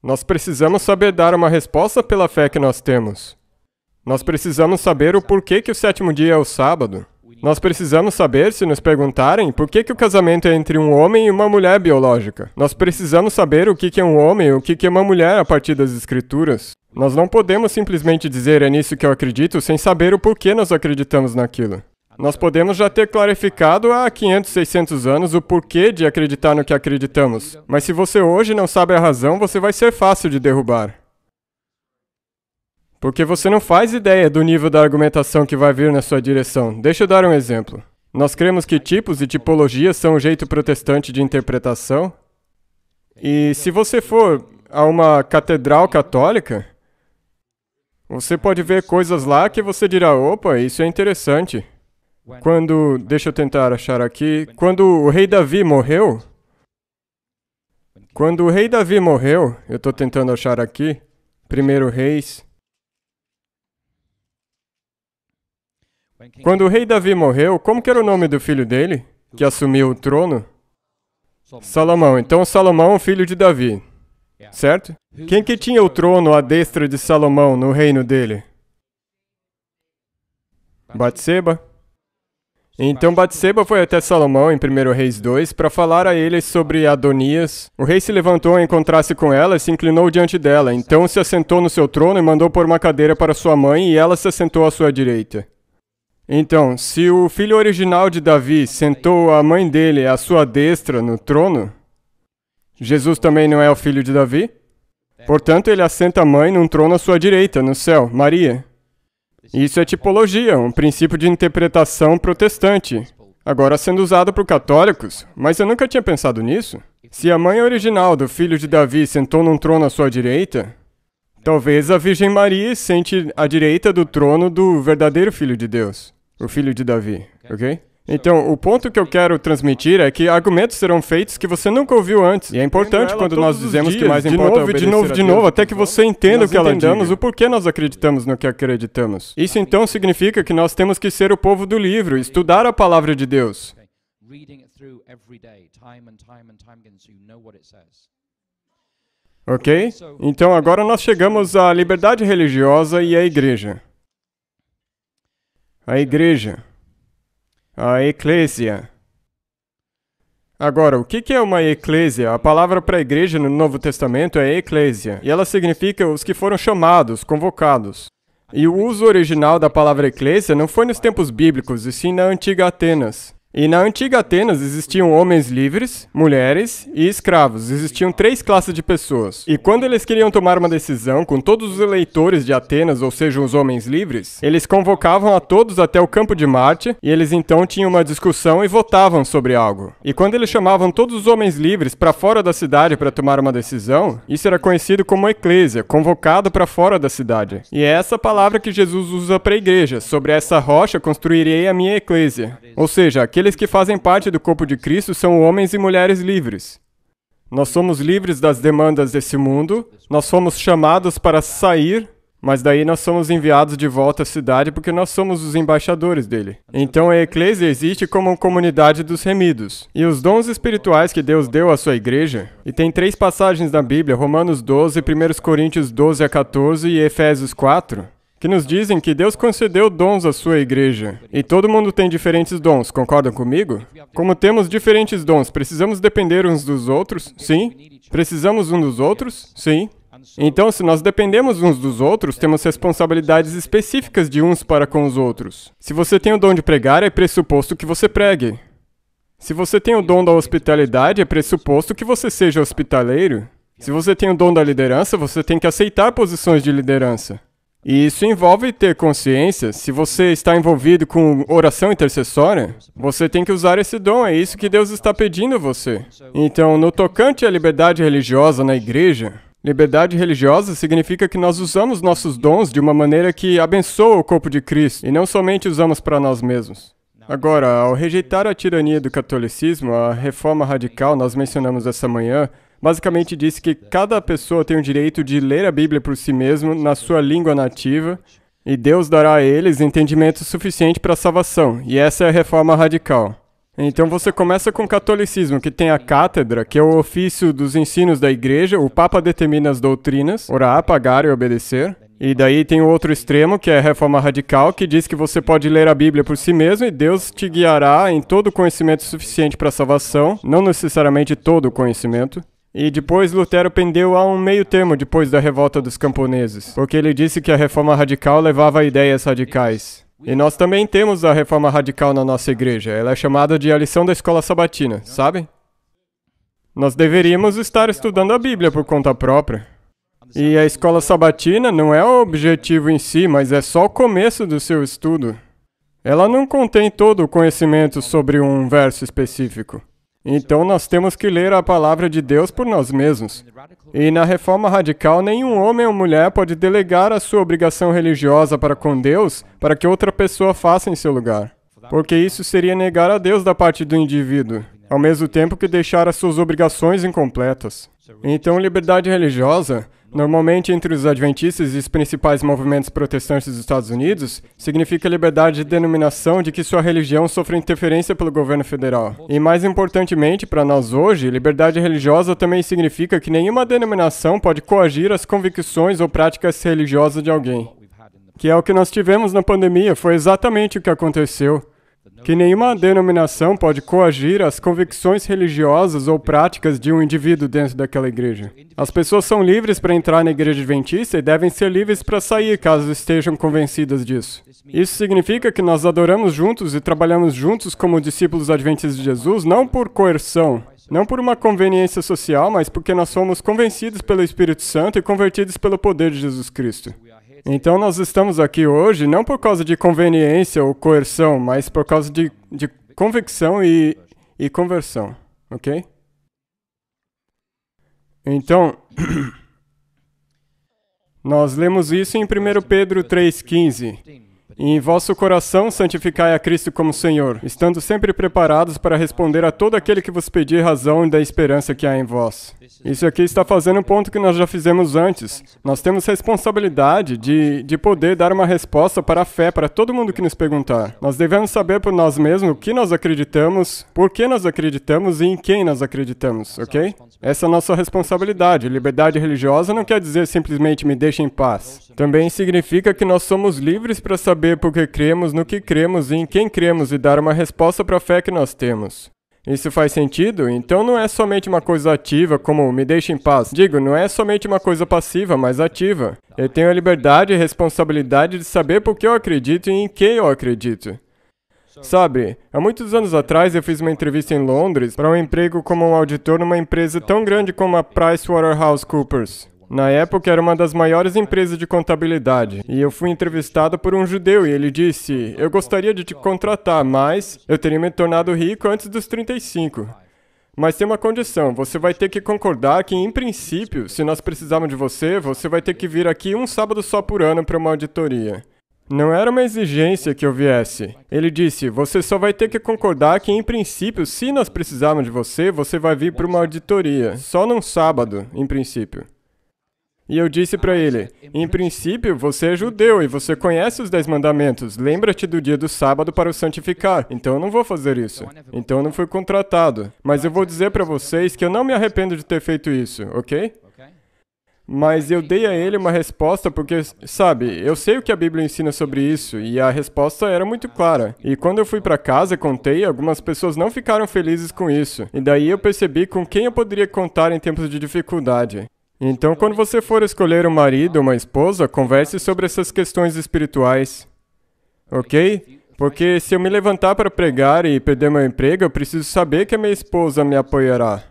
Nós precisamos saber dar uma resposta pela fé que nós temos. Nós precisamos saber o porquê que o sétimo dia é o sábado. Nós precisamos saber, se nos perguntarem, por que o casamento é entre um homem e uma mulher biológica. Nós precisamos saber o que é um homem e o que é uma mulher a partir das Escrituras. Nós não podemos simplesmente dizer é nisso que eu acredito sem saber o porquê nós acreditamos naquilo. Nós podemos já ter clarificado há 500, 600 anos o porquê de acreditar no que acreditamos. Mas se você hoje não sabe a razão, você vai ser fácil de derrubar. Porque você não faz ideia do nível da argumentação que vai vir na sua direção. Deixa eu dar um exemplo. Nós cremos que tipos e tipologias são um jeito protestante de interpretação. E se você for a uma catedral católica, você pode ver coisas lá que você dirá: opa, isso é interessante. Deixa eu tentar achar aqui. Quando o rei Davi morreu, eu estou tentando achar aqui, 1 Reis. Quando o rei Davi morreu, como que era o nome do filho dele, que assumiu o trono? Salomão. Então Salomão é o filho de Davi, certo? Quem que tinha o trono à destra de Salomão no reino dele? Batseba. Então Batseba foi até Salomão em 1 Reis 2 para falar a ele sobre Adonias. O rei se levantou a encontrar-se com ela e se inclinou diante dela. Então se assentou no seu trono e mandou pôr uma cadeira para sua mãe e ela se assentou à sua direita. Então, se o filho original de Davi sentou a mãe dele à sua destra no trono, Jesus também não é o filho de Davi? Portanto, ele assenta a mãe num trono à sua direita, no céu, Maria. Isso é tipologia, um princípio de interpretação protestante, agora sendo usado por católicos, mas eu nunca tinha pensado nisso. Se a mãe original do filho de Davi sentou num trono à sua direita, talvez a Virgem Maria sente à direita do trono do verdadeiro Filho de Deus, o filho de Davi, ok? Então, o ponto que eu quero transmitir é que argumentos serão feitos que você nunca ouviu antes. E é importante quando nós dizemos que mais importa de novo, até que você entenda o que ela diz, o porquê nós acreditamos no que acreditamos. Isso então significa que nós temos que ser o povo do livro, estudar a palavra de Deus. Ok? Então agora nós chegamos à liberdade religiosa e à igreja. A igreja. A eclésia. Agora, o que é uma eclésia? A palavra para igreja no Novo Testamento é eclésia, e ela significa os que foram chamados, convocados. E o uso original da palavra eclésia não foi nos tempos bíblicos, e sim na antiga Atenas. E na antiga Atenas existiam homens livres, mulheres e escravos. Existiam 3 classes de pessoas. E quando eles queriam tomar uma decisão com todos os eleitores de Atenas, ou seja, os homens livres, eles convocavam a todos até o campo de Marte, e eles então tinham uma discussão e votavam sobre algo. E quando eles chamavam todos os homens livres para fora da cidade para tomar uma decisão, isso era conhecido como eclésia, convocado para fora da cidade. E é essa palavra que Jesus usa para a igreja. Sobre essa rocha construirei a minha eclésia. Ou seja, aqueles que fazem parte do corpo de Cristo são homens e mulheres livres. Nós somos livres das demandas desse mundo, nós fomos chamados para sair, mas daí nós somos enviados de volta à cidade porque nós somos os embaixadores dele. Então a eclésia existe como uma comunidade dos remidos. E os dons espirituais que Deus deu à sua igreja, e tem 3 passagens na Bíblia, Romanos 12, 1 Coríntios 12 a 14 e Efésios 4, que nos dizem que Deus concedeu dons à sua igreja. E todo mundo tem diferentes dons, concordam comigo? Como temos diferentes dons, precisamos depender uns dos outros? Sim. Precisamos uns dos outros? Sim. Então, se nós dependemos uns dos outros, temos responsabilidades específicas de uns para com os outros. Se você tem o dom de pregar, é pressuposto que você pregue. Se você tem o dom da hospitalidade, é pressuposto que você seja hospitaleiro. Se você tem o dom da liderança, você tem que aceitar posições de liderança. E isso envolve ter consciência. Se você está envolvido com oração intercessória, você tem que usar esse dom. É isso que Deus está pedindo a você. Então, no tocante à liberdade religiosa na igreja, liberdade religiosa significa que nós usamos nossos dons de uma maneira que abençoa o corpo de Cristo, e não somente usamos para nós mesmos. Agora, ao rejeitar a tirania do catolicismo, a reforma radical, nós mencionamos essa manhã, basicamente disse que cada pessoa tem o direito de ler a Bíblia por si mesmo na sua língua nativa, e Deus dará a eles entendimento suficiente para a salvação, e essa é a reforma radical. Então você começa com o catolicismo, que tem a cátedra, que é o ofício dos ensinos da igreja, o Papa determina as doutrinas, orar, pagar e obedecer. E daí tem o outro extremo, que é a reforma radical, que diz que você pode ler a Bíblia por si mesmo e Deus te guiará em todo o conhecimento suficiente para a salvação, não necessariamente todo o conhecimento. E depois Lutero pendeu a um meio termo depois da revolta dos camponeses, porque ele disse que a reforma radical levava a ideias radicais. E nós também temos a reforma radical na nossa igreja. Ela é chamada de a lição da escola sabatina, sabe? Nós deveríamos estar estudando a Bíblia por conta própria. E a escola sabatina não é o objetivo em si, mas é só o começo do seu estudo. Ela não contém todo o conhecimento sobre um verso específico. Então nós temos que ler a palavra de Deus por nós mesmos. E na reforma radical, nenhum homem ou mulher pode delegar a sua obrigação religiosa para com Deus para que outra pessoa faça em seu lugar. Porque isso seria negar a Deus da parte do indivíduo, ao mesmo tempo que deixar as suas obrigações incompletas. Então, liberdade religiosa, normalmente entre os adventistas e os principais movimentos protestantes dos Estados Unidos, significa liberdade de denominação de que sua religião sofre interferência pelo governo federal. E mais importantemente, para nós hoje, liberdade religiosa também significa que nenhuma denominação pode coagir as convicções ou práticas religiosas de alguém. Que é o que nós tivemos na pandemia, foi exatamente o que aconteceu. Que nenhuma denominação pode coagir as convicções religiosas ou práticas de um indivíduo dentro daquela igreja. As pessoas são livres para entrar na igreja adventista e devem ser livres para sair caso estejam convencidas disso. Isso significa que nós adoramos juntos e trabalhamos juntos como discípulos adventistas de Jesus, não por coerção, não por uma conveniência social, mas porque nós somos convencidos pelo Espírito Santo e convertidos pelo poder de Jesus Cristo. Então nós estamos aqui hoje não por causa de conveniência ou coerção, mas por causa de convicção e conversão, ok? Então, nós lemos isso em 1 Pedro 3,15. E em vosso coração santificai a Cristo como Senhor, estando sempre preparados para responder a todo aquele que vos pedir razão da esperança que há em vós. Isso aqui está fazendo um ponto que nós já fizemos antes. Nós temos responsabilidade de poder dar uma resposta para a fé, para todo mundo que nos perguntar. Nós devemos saber por nós mesmos o que nós acreditamos, por que nós acreditamos e em quem nós acreditamos, ok? Essa é a nossa responsabilidade. Liberdade religiosa não quer dizer simplesmente me deixe em paz. Também significa que nós somos livres para saber por que cremos, no que cremos e em quem cremos e dar uma resposta para a fé que nós temos. Isso faz sentido? Então não é somente uma coisa ativa, como me deixe em paz. Digo, não é somente uma coisa passiva, mas ativa. Eu tenho a liberdade e responsabilidade de saber por que eu acredito e em quem eu acredito. Sabe, há muitos anos atrás eu fiz uma entrevista em Londres para um emprego como um auditor numa empresa tão grande como a PricewaterhouseCoopers. Na época era uma das maiores empresas de contabilidade, e eu fui entrevistado por um judeu e ele disse, eu gostaria de te contratar, mas eu teria me tornado rico antes dos 35. Mas tem uma condição, você vai ter que concordar que, em princípio, se nós precisarmos de você, você vai ter que vir aqui um sábado só por ano para uma auditoria. Não era uma exigência que eu viesse. Ele disse, você só vai ter que concordar que, em princípio, se nós precisarmos de você, você vai vir para uma auditoria, só num sábado, em princípio. E eu disse para ele, em princípio, você é judeu e você conhece os 10 mandamentos. Lembra-te do dia do sábado para o santificar. Então eu não vou fazer isso. Então eu não fui contratado. Mas eu vou dizer para vocês que eu não me arrependo de ter feito isso, ok? Mas eu dei a ele uma resposta porque, sabe, eu sei o que a Bíblia ensina sobre isso e a resposta era muito clara. E quando eu fui para casa e contei, algumas pessoas não ficaram felizes com isso. E daí eu percebi com quem eu poderia contar em tempos de dificuldade. Então, quando você for escolher um marido ou uma esposa, converse sobre essas questões espirituais, ok? Porque se eu me levantar para pregar e perder meu emprego, eu preciso saber que a minha esposa me apoiará,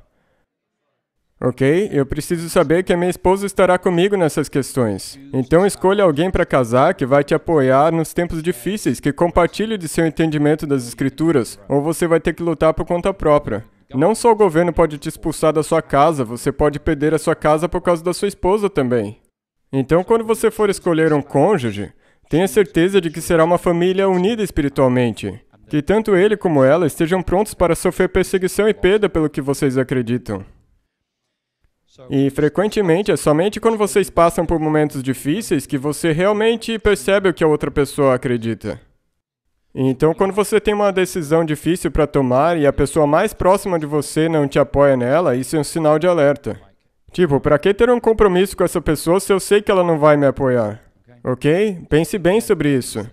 ok? Eu preciso saber que a minha esposa estará comigo nessas questões. Então, escolha alguém para casar que vai te apoiar nos tempos difíceis, que compartilhe de seu entendimento das Escrituras, ou você vai ter que lutar por conta própria. Não só o governo pode te expulsar da sua casa, você pode perder a sua casa por causa da sua esposa também. Então, quando você for escolher um cônjuge, tenha certeza de que será uma família unida espiritualmente. Que tanto ele como ela estejam prontos para sofrer perseguição e perda pelo que vocês acreditam. E, frequentemente, é somente quando vocês passam por momentos difíceis que você realmente percebe o que a outra pessoa acredita. Então, quando você tem uma decisão difícil para tomar e a pessoa mais próxima de você não te apoia nela, isso é um sinal de alerta. Tipo, para que ter um compromisso com essa pessoa se eu sei que ela não vai me apoiar? Ok? Pense bem sobre isso.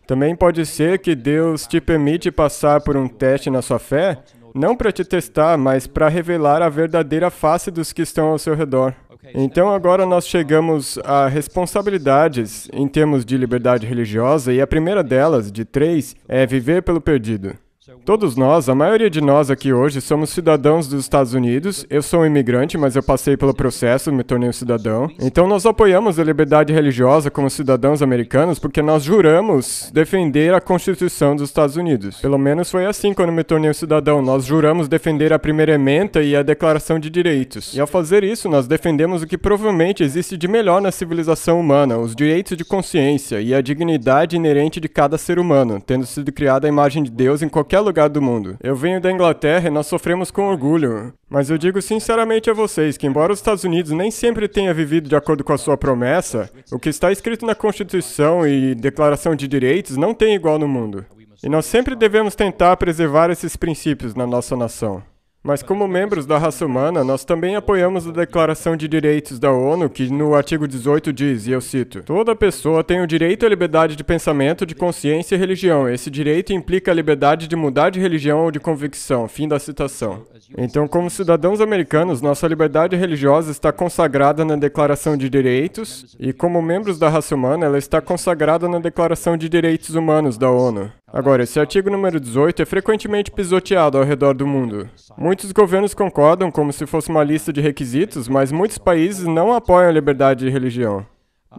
Também pode ser que Deus te permite passar por um teste na sua fé, não para te testar, mas para revelar a verdadeira face dos que estão ao seu redor. Então agora nós chegamos a responsabilidades em termos de liberdade religiosa e a primeira delas, de 3, é viver pelo perdido. Todos nós, a maioria de nós aqui hoje, somos cidadãos dos Estados Unidos. Eu sou um imigrante, mas eu passei pelo processo, me tornei um cidadão. Então nós apoiamos a liberdade religiosa como cidadãos americanos porque nós juramos defender a Constituição dos Estados Unidos. Pelo menos foi assim quando me tornei um cidadão. Nós juramos defender a primeira ementa e a Declaração de Direitos. E ao fazer isso, nós defendemos o que provavelmente existe de melhor na civilização humana, os direitos de consciência e a dignidade inerente de cada ser humano, tendo sido criada a imagem de Deus em qualquer qualquer lugar do mundo. Eu venho da Inglaterra e nós sofremos com orgulho. Mas eu digo sinceramente a vocês que, embora os Estados Unidos nem sempre tenha vivido de acordo com a sua promessa, o que está escrito na Constituição e Declaração de Direitos não tem igual no mundo. E nós sempre devemos tentar preservar esses princípios na nossa nação. Mas como membros da raça humana, nós também apoiamos a Declaração de Direitos da ONU, que no artigo 18 diz, e eu cito, toda pessoa tem o direito à liberdade de pensamento, de consciência e religião. Esse direito implica a liberdade de mudar de religião ou de convicção. Fim da citação. Então, como cidadãos americanos, nossa liberdade religiosa está consagrada na Declaração de Direitos, e como membros da raça humana, ela está consagrada na Declaração de Direitos Humanos da ONU. Agora, esse artigo número 18 é frequentemente pisoteado ao redor do mundo. Muitos governos concordam como se fosse uma lista de requisitos, mas muitos países não apoiam a liberdade de religião.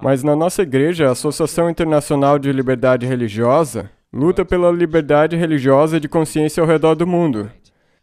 Mas na nossa igreja, a Associação Internacional de Liberdade Religiosa luta pela liberdade religiosa e de consciência ao redor do mundo.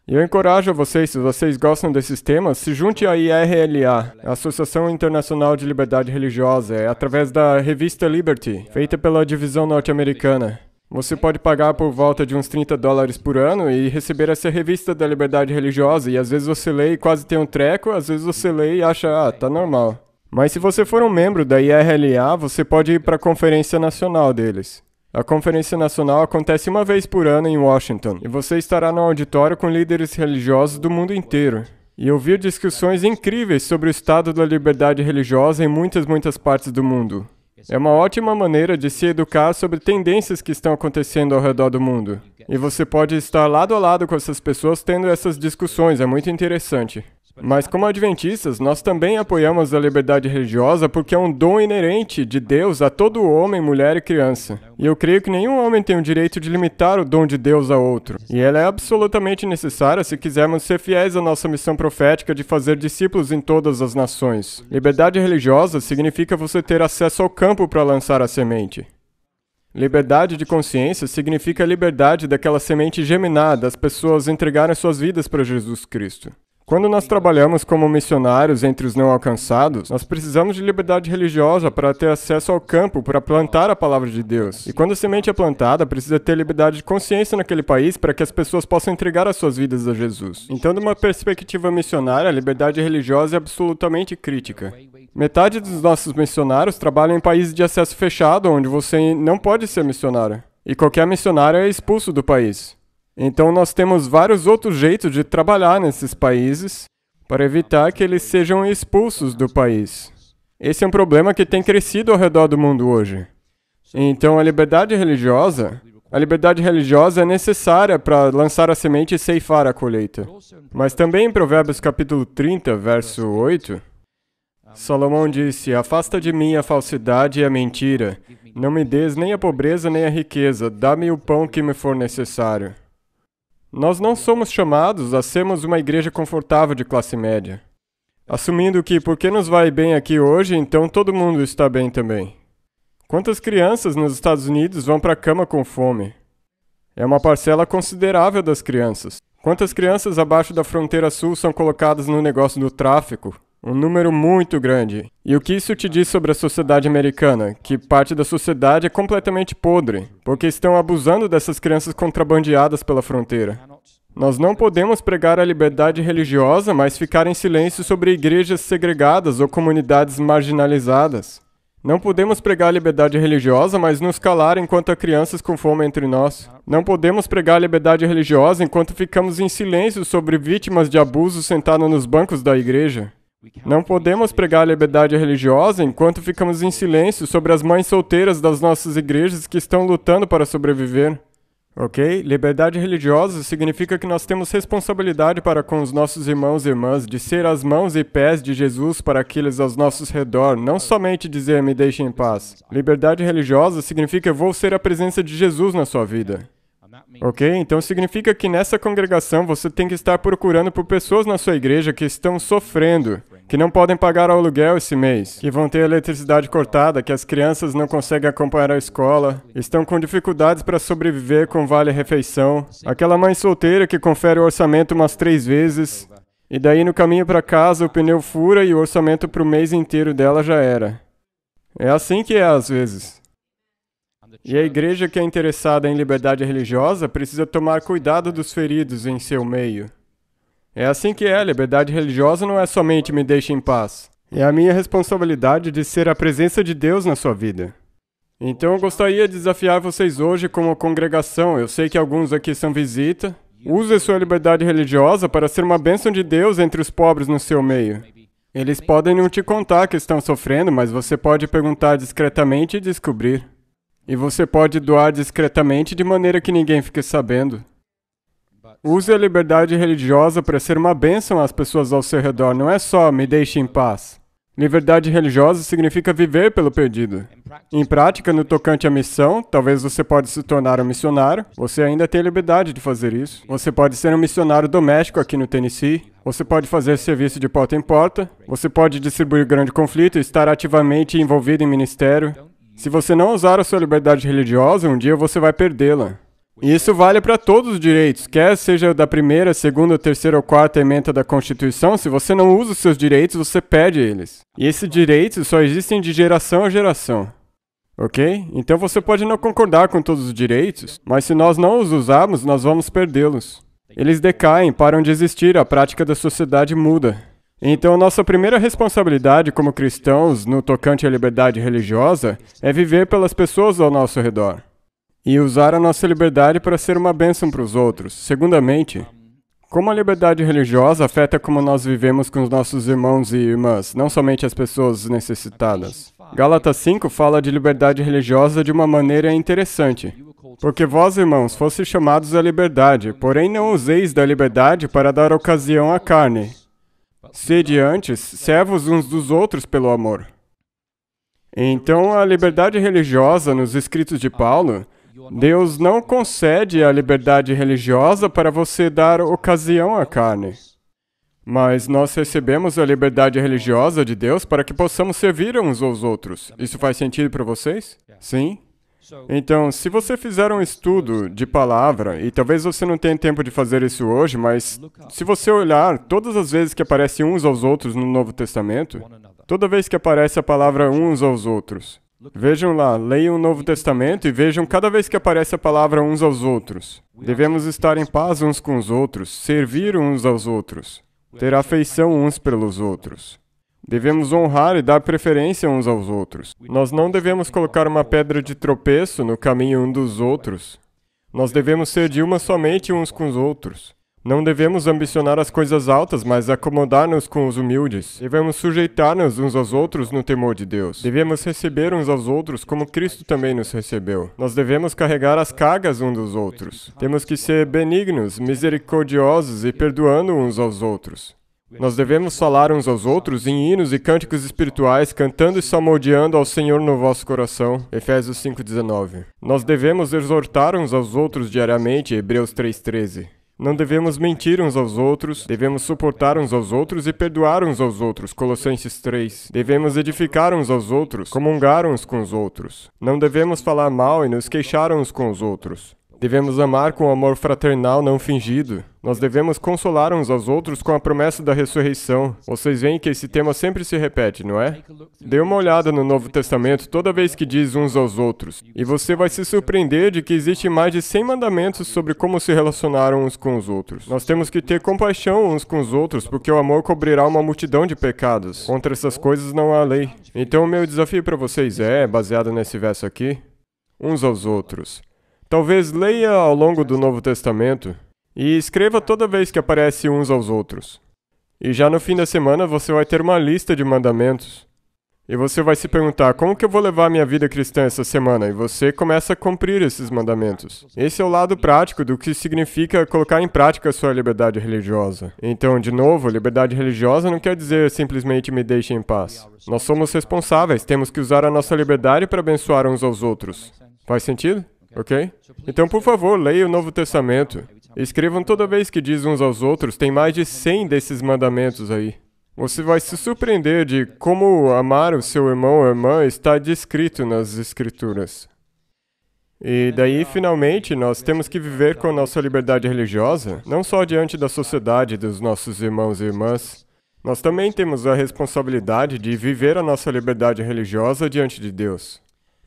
E eu encorajo a vocês, se vocês gostam desses temas, se junte à IRLA, a Associação Internacional de Liberdade Religiosa, através da revista Liberty, feita pela divisão norte-americana. Você pode pagar por volta de uns $30 por ano e receber essa revista da liberdade religiosa, e às vezes você lê e quase tem um treco, às vezes você lê e acha, tá normal. Mas se você for um membro da IRLA, você pode ir para a conferência nacional deles. A conferência nacional acontece uma vez por ano em Washington, e você estará no auditório com líderes religiosos do mundo inteiro. E ouvir discussões incríveis sobre o estado da liberdade religiosa em muitas partes do mundo. É uma ótima maneira de se educar sobre tendências que estão acontecendo ao redor do mundo. E você pode estar lado a lado com essas pessoas tendo essas discussões, é muito interessante. Mas como adventistas, nós também apoiamos a liberdade religiosa porque é um dom inerente de Deus a todo homem, mulher e criança. E eu creio que nenhum homem tem o direito de limitar o dom de Deus a outro. E ela é absolutamente necessária se quisermos ser fiéis à nossa missão profética de fazer discípulos em todas as nações. Liberdade religiosa significa você ter acesso ao campo para lançar a semente. Liberdade de consciência significa a liberdade daquela semente germinar, das pessoas entregarem suas vidas para Jesus Cristo. Quando nós trabalhamos como missionários entre os não alcançados, nós precisamos de liberdade religiosa para ter acesso ao campo, para plantar a palavra de Deus. E quando a semente é plantada, precisa ter liberdade de consciência naquele país para que as pessoas possam entregar as suas vidas a Jesus. Então, de uma perspectiva missionária, a liberdade religiosa é absolutamente crítica. Metade dos nossos missionários trabalham em países de acesso fechado, onde você não pode ser missionário. E qualquer missionário é expulso do país. Então nós temos vários outros jeitos de trabalhar nesses países para evitar que eles sejam expulsos do país. Esse é um problema que tem crescido ao redor do mundo hoje. Então a liberdade religiosa é necessária para lançar a semente e ceifar a colheita. Mas também em Provérbios capítulo 30, verso 8, Salomão disse, afasta de mim a falsidade e a mentira. Não me des nem a pobreza nem a riqueza. Dá-me o pão que me for necessário. Nós não somos chamados a sermos uma igreja confortável de classe média, assumindo que porque nos vai bem aqui hoje, então todo mundo está bem também. Quantas crianças nos Estados Unidos vão para a cama com fome? É uma parcela considerável das crianças. Quantas crianças abaixo da fronteira sul são colocadas no negócio do tráfico? Um número muito grande. E o que isso te diz sobre a sociedade americana? Que parte da sociedade é completamente podre, porque estão abusando dessas crianças contrabandeadas pela fronteira. Nós não podemos pregar a liberdade religiosa, mas ficar em silêncio sobre igrejas segregadas ou comunidades marginalizadas. Não podemos pregar a liberdade religiosa, mas nos calar enquanto há crianças com fome entre nós. Não podemos pregar a liberdade religiosa enquanto ficamos em silêncio sobre vítimas de abuso sentadas nos bancos da igreja. Não podemos pregar a liberdade religiosa enquanto ficamos em silêncio sobre as mães solteiras das nossas igrejas que estão lutando para sobreviver. Ok? Liberdade religiosa significa que nós temos responsabilidade para com os nossos irmãos e irmãs de ser as mãos e pés de Jesus para aqueles aos nossos redor, não somente dizer me deixe em paz. Liberdade religiosa significa eu vou ser a presença de Jesus na sua vida. Ok? Então significa que nessa congregação você tem que estar procurando por pessoas na sua igreja que estão sofrendo, que não podem pagar o aluguel esse mês, que vão ter a eletricidade cortada, que as crianças não conseguem acompanhar a escola, estão com dificuldades para sobreviver com vale-refeição, aquela mãe solteira que confere o orçamento umas 3 vezes, e daí no caminho para casa o pneu fura e o orçamento para o mês inteiro dela já era. É assim que é às vezes. E a igreja que é interessada em liberdade religiosa precisa tomar cuidado dos feridos em seu meio. É assim que é, liberdade religiosa não é somente me deixe em paz. É a minha responsabilidade de ser a presença de Deus na sua vida. Então eu gostaria de desafiar vocês hoje como congregação. Eu sei que alguns aqui são visita. Use a sua liberdade religiosa para ser uma bênção de Deus entre os pobres no seu meio. Eles podem não te contar que estão sofrendo, mas você pode perguntar discretamente e descobrir. E você pode doar discretamente de maneira que ninguém fique sabendo. Use a liberdade religiosa para ser uma bênção às pessoas ao seu redor. Não é só me deixe em paz. Liberdade religiosa significa viver pelo perdido. Em prática, no tocante à missão, talvez você pode se tornar um missionário. Você ainda tem liberdade de fazer isso. Você pode ser um missionário doméstico aqui no Tennessee. Você pode fazer serviço de porta em porta. Você pode distribuir grande conflito e estar ativamente envolvido em ministério. Se você não usar a sua liberdade religiosa, um dia você vai perdê-la. E isso vale para todos os direitos, quer seja da primeira, segunda, terceira ou quarta ementa da Constituição. Se você não usa os seus direitos, você perde eles. E esses direitos só existem de geração a geração. Ok? Então você pode não concordar com todos os direitos, mas se nós não os usarmos, nós vamos perdê-los. Eles decaem, param de existir, a prática da sociedade muda. Então a nossa primeira responsabilidade como cristãos no tocante à liberdade religiosa é viver pelas pessoas ao nosso redor. E usar a nossa liberdade para ser uma bênção para os outros. Segundamente, como a liberdade religiosa afeta como nós vivemos com os nossos irmãos e irmãs, não somente as pessoas necessitadas. Gálatas 5 fala de liberdade religiosa de uma maneira interessante. Porque vós, irmãos, fostes chamados à liberdade, porém não useis da liberdade para dar ocasião à carne. Sede antes servos uns dos outros pelo amor. Então, a liberdade religiosa nos escritos de Paulo, Deus não concede a liberdade religiosa para você dar ocasião à carne. Mas nós recebemos a liberdade religiosa de Deus para que possamos servir uns aos outros. Isso faz sentido para vocês? Sim? Então, se você fizer um estudo de palavra, e talvez você não tenha tempo de fazer isso hoje, mas se você olhar todas as vezes que aparece uns aos outros no Novo Testamento, toda vez que aparece a palavra uns aos outros, vejam lá, leiam o Novo Testamento e vejam cada vez que aparece a palavra uns aos outros. Devemos estar em paz uns com os outros, servir uns aos outros, ter afeição uns pelos outros. Devemos honrar e dar preferência uns aos outros. Nós não devemos colocar uma pedra de tropeço no caminho um dos outros. Nós devemos ser de uma somente uns com os outros. Não devemos ambicionar as coisas altas, mas acomodar-nos com os humildes. Devemos sujeitar-nos uns aos outros no temor de Deus. Devemos receber uns aos outros como Cristo também nos recebeu. Nós devemos carregar as cargas uns dos outros. Temos que ser benignos, misericordiosos e perdoando uns aos outros. Nós devemos falar uns aos outros em hinos e cânticos espirituais, cantando e salmodiando ao Senhor no vosso coração. Efésios 5:19. Nós devemos exortar uns aos outros diariamente. Hebreus 3:13. Não devemos mentir uns aos outros, devemos suportar uns aos outros e perdoar uns aos outros. Colossenses 3. Devemos edificar uns aos outros, comungar uns com os outros. Não devemos falar mal e nos queixar uns com os outros. Devemos amar com amor fraternal não fingido. Nós devemos consolar uns aos outros com a promessa da ressurreição. Vocês veem que esse tema sempre se repete, não é? Dê uma olhada no Novo Testamento toda vez que diz uns aos outros, e você vai se surpreender de que existem mais de 100 mandamentos sobre como se relacionar uns com os outros. Nós temos que ter compaixão uns com os outros, porque o amor cobrirá uma multidão de pecados. Contra essas coisas não há lei. Então o meu desafio para vocês é, baseado nesse verso aqui, uns aos outros. Talvez leia ao longo do Novo Testamento e escreva toda vez que aparece uns aos outros. E já no fim da semana você vai ter uma lista de mandamentos. E você vai se perguntar, como que eu vou levar minha vida cristã essa semana? E você começa a cumprir esses mandamentos. Esse é o lado prático do que significa colocar em prática a sua liberdade religiosa. Então, de novo, liberdade religiosa não quer dizer simplesmente me deixe em paz. Nós somos responsáveis, temos que usar a nossa liberdade para abençoar uns aos outros. Faz sentido? Ok? Então, por favor, leia o Novo Testamento. Escrevam toda vez que diz uns aos outros. Tem mais de 100 desses mandamentos aí. Você vai se surpreender de como amar o seu irmão ou irmã está descrito nas Escrituras. E daí, finalmente, nós temos que viver com a nossa liberdade religiosa, não só diante da sociedade dos nossos irmãos e irmãs. Nós também temos a responsabilidade de viver a nossa liberdade religiosa diante de Deus.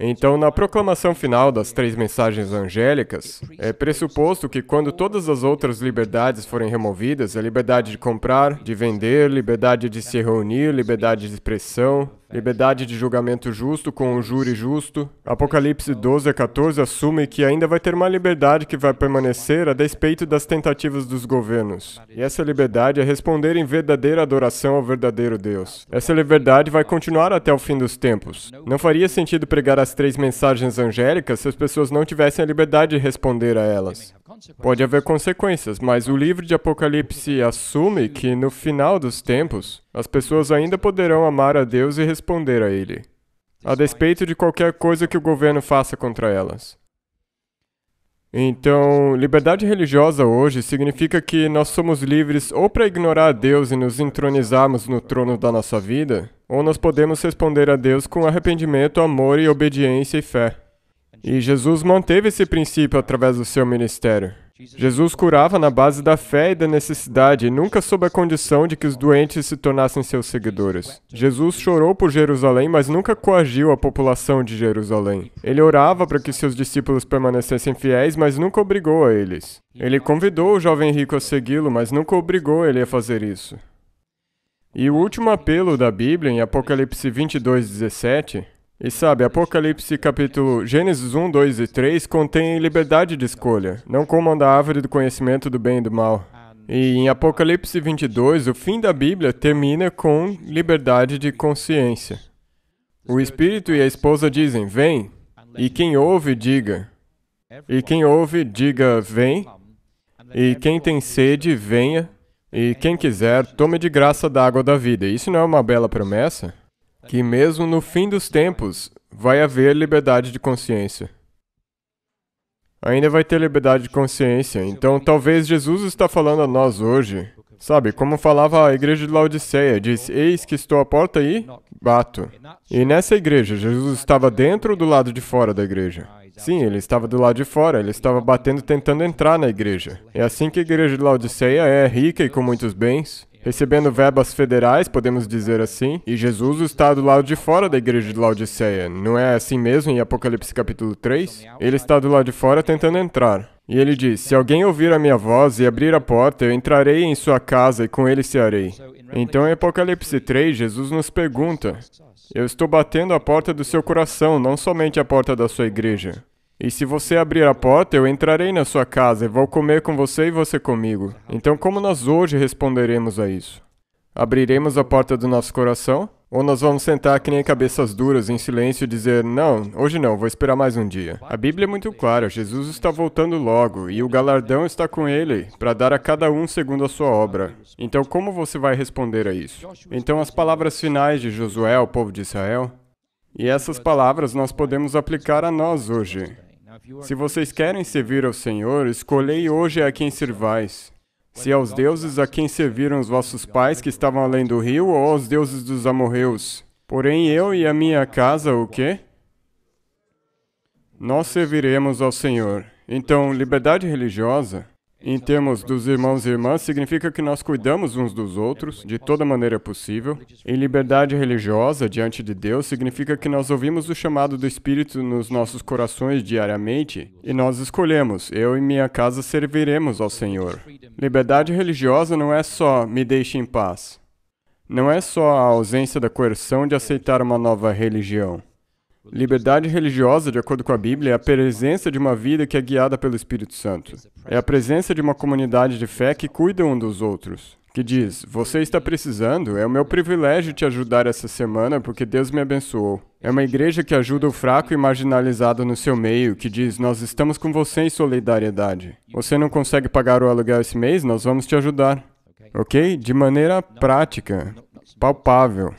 Então, na proclamação final das 3 mensagens angélicas, é pressuposto que quando todas as outras liberdades forem removidas, a liberdade de comprar, de vender, liberdade de se reunir, liberdade de expressão, liberdade de julgamento justo com um júri justo, Apocalipse 12 a 14 assume que ainda vai ter uma liberdade que vai permanecer a despeito das tentativas dos governos. E essa liberdade é responder em verdadeira adoração ao verdadeiro Deus. Essa liberdade vai continuar até o fim dos tempos. Não faria sentido pregar as 3 mensagens angélicas se as pessoas não tivessem a liberdade de responder a elas. Pode haver consequências, mas o livro de Apocalipse assume que, no final dos tempos, as pessoas ainda poderão amar a Deus e responder a Ele, a despeito de qualquer coisa que o governo faça contra elas. Então, liberdade religiosa hoje significa que nós somos livres ou para ignorar a Deus e nos entronizarmos no trono da nossa vida, ou nós podemos responder a Deus com arrependimento, amor e obediência e fé. E Jesus manteve esse princípio através do seu ministério. Jesus curava na base da fé e da necessidade, e nunca sob a condição de que os doentes se tornassem seus seguidores. Jesus chorou por Jerusalém, mas nunca coagiu a população de Jerusalém. Ele orava para que seus discípulos permanecessem fiéis, mas nunca obrigou a eles. Ele convidou o jovem rico a segui-lo, mas nunca obrigou ele a fazer isso. E o último apelo da Bíblia, em Apocalipse 22:17, e sabe, Apocalipse capítulo Gênesis 1, 2 e 3 contém liberdade de escolha, não comam da árvore do conhecimento do bem e do mal. E em Apocalipse 22, o fim da Bíblia termina com liberdade de consciência. O Espírito e a esposa dizem, vem, e quem ouve, diga. E quem ouve, diga, vem, e quem tem sede, venha, e quem quiser, tome de graça da água da vida. Isso não é uma bela promessa? Que mesmo no fim dos tempos, vai haver liberdade de consciência. Ainda vai ter liberdade de consciência, então talvez Jesus está falando a nós hoje. Sabe, como falava a igreja de Laodiceia, diz, eis que estou à porta e bato. E nessa igreja, Jesus estava dentro ou do lado de fora da igreja? Sim, ele estava do lado de fora, ele estava batendo tentando entrar na igreja. É assim que a igreja de Laodiceia é rica e com muitos bens, recebendo verbas federais, podemos dizer assim, e Jesus está do lado de fora da igreja de Laodiceia. Não é assim mesmo em Apocalipse capítulo 3? Ele está do lado de fora tentando entrar. E ele diz, se alguém ouvir a minha voz e abrir a porta, eu entrarei em sua casa e com ele cearei. Então em Apocalipse 3, Jesus nos pergunta, eu estou batendo a porta do seu coração, não somente a porta da sua igreja. E se você abrir a porta, eu entrarei na sua casa e vou comer com você e você comigo. Então, como nós hoje responderemos a isso? Abriremos a porta do nosso coração? Ou nós vamos sentar que nem cabeças duras em silêncio e dizer, não, hoje não, vou esperar mais um dia. A Bíblia é muito clara, Jesus está voltando logo e o galardão está com ele para dar a cada um segundo a sua obra. Então, como você vai responder a isso? Então, as palavras finais de Josué ao povo de Israel, e essas palavras nós podemos aplicar a nós hoje. Se vocês querem servir ao Senhor, escolhei hoje a quem servais. Se aos deuses a quem serviram os vossos pais que estavam além do rio, ou aos deuses dos amorreus. Porém eu e a minha casa, o quê? Nós serviremos ao Senhor. Então, liberdade religiosa, em termos dos irmãos e irmãs, significa que nós cuidamos uns dos outros, de toda maneira possível. E liberdade religiosa, diante de Deus, significa que nós ouvimos o chamado do Espírito nos nossos corações diariamente, e nós escolhemos, eu e minha casa serviremos ao Senhor. Liberdade religiosa não é só, me deixe em paz. Não é só a ausência da coerção de aceitar uma nova religião. Liberdade religiosa, de acordo com a Bíblia, é a presença de uma vida que é guiada pelo Espírito Santo. É a presença de uma comunidade de fé que cuida um dos outros, que diz, você está precisando, é o meu privilégio te ajudar essa semana porque Deus me abençoou. É uma igreja que ajuda o fraco e marginalizado no seu meio, que diz, nós estamos com você em solidariedade. Você não consegue pagar o aluguel esse mês? Nós vamos te ajudar. Ok? De maneira prática, palpável.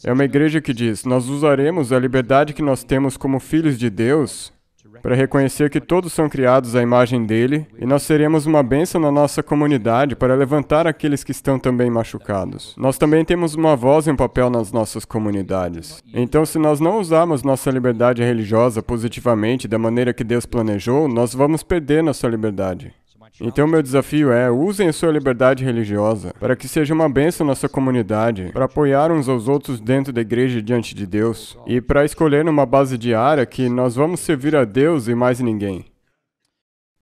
É uma igreja que diz, nós usaremos a liberdade que nós temos como filhos de Deus para reconhecer que todos são criados à imagem dele e nós seremos uma bênção na nossa comunidade para levantar aqueles que estão também machucados. Nós também temos uma voz e um papel nas nossas comunidades. Então, se nós não usarmos nossa liberdade religiosa positivamente da maneira que Deus planejou, nós vamos perder nossa liberdade. Então meu desafio é, usem a sua liberdade religiosa para que seja uma bênção na sua comunidade, para apoiar uns aos outros dentro da igreja diante de Deus, e para escolher numa base diária que nós vamos servir a Deus e mais ninguém.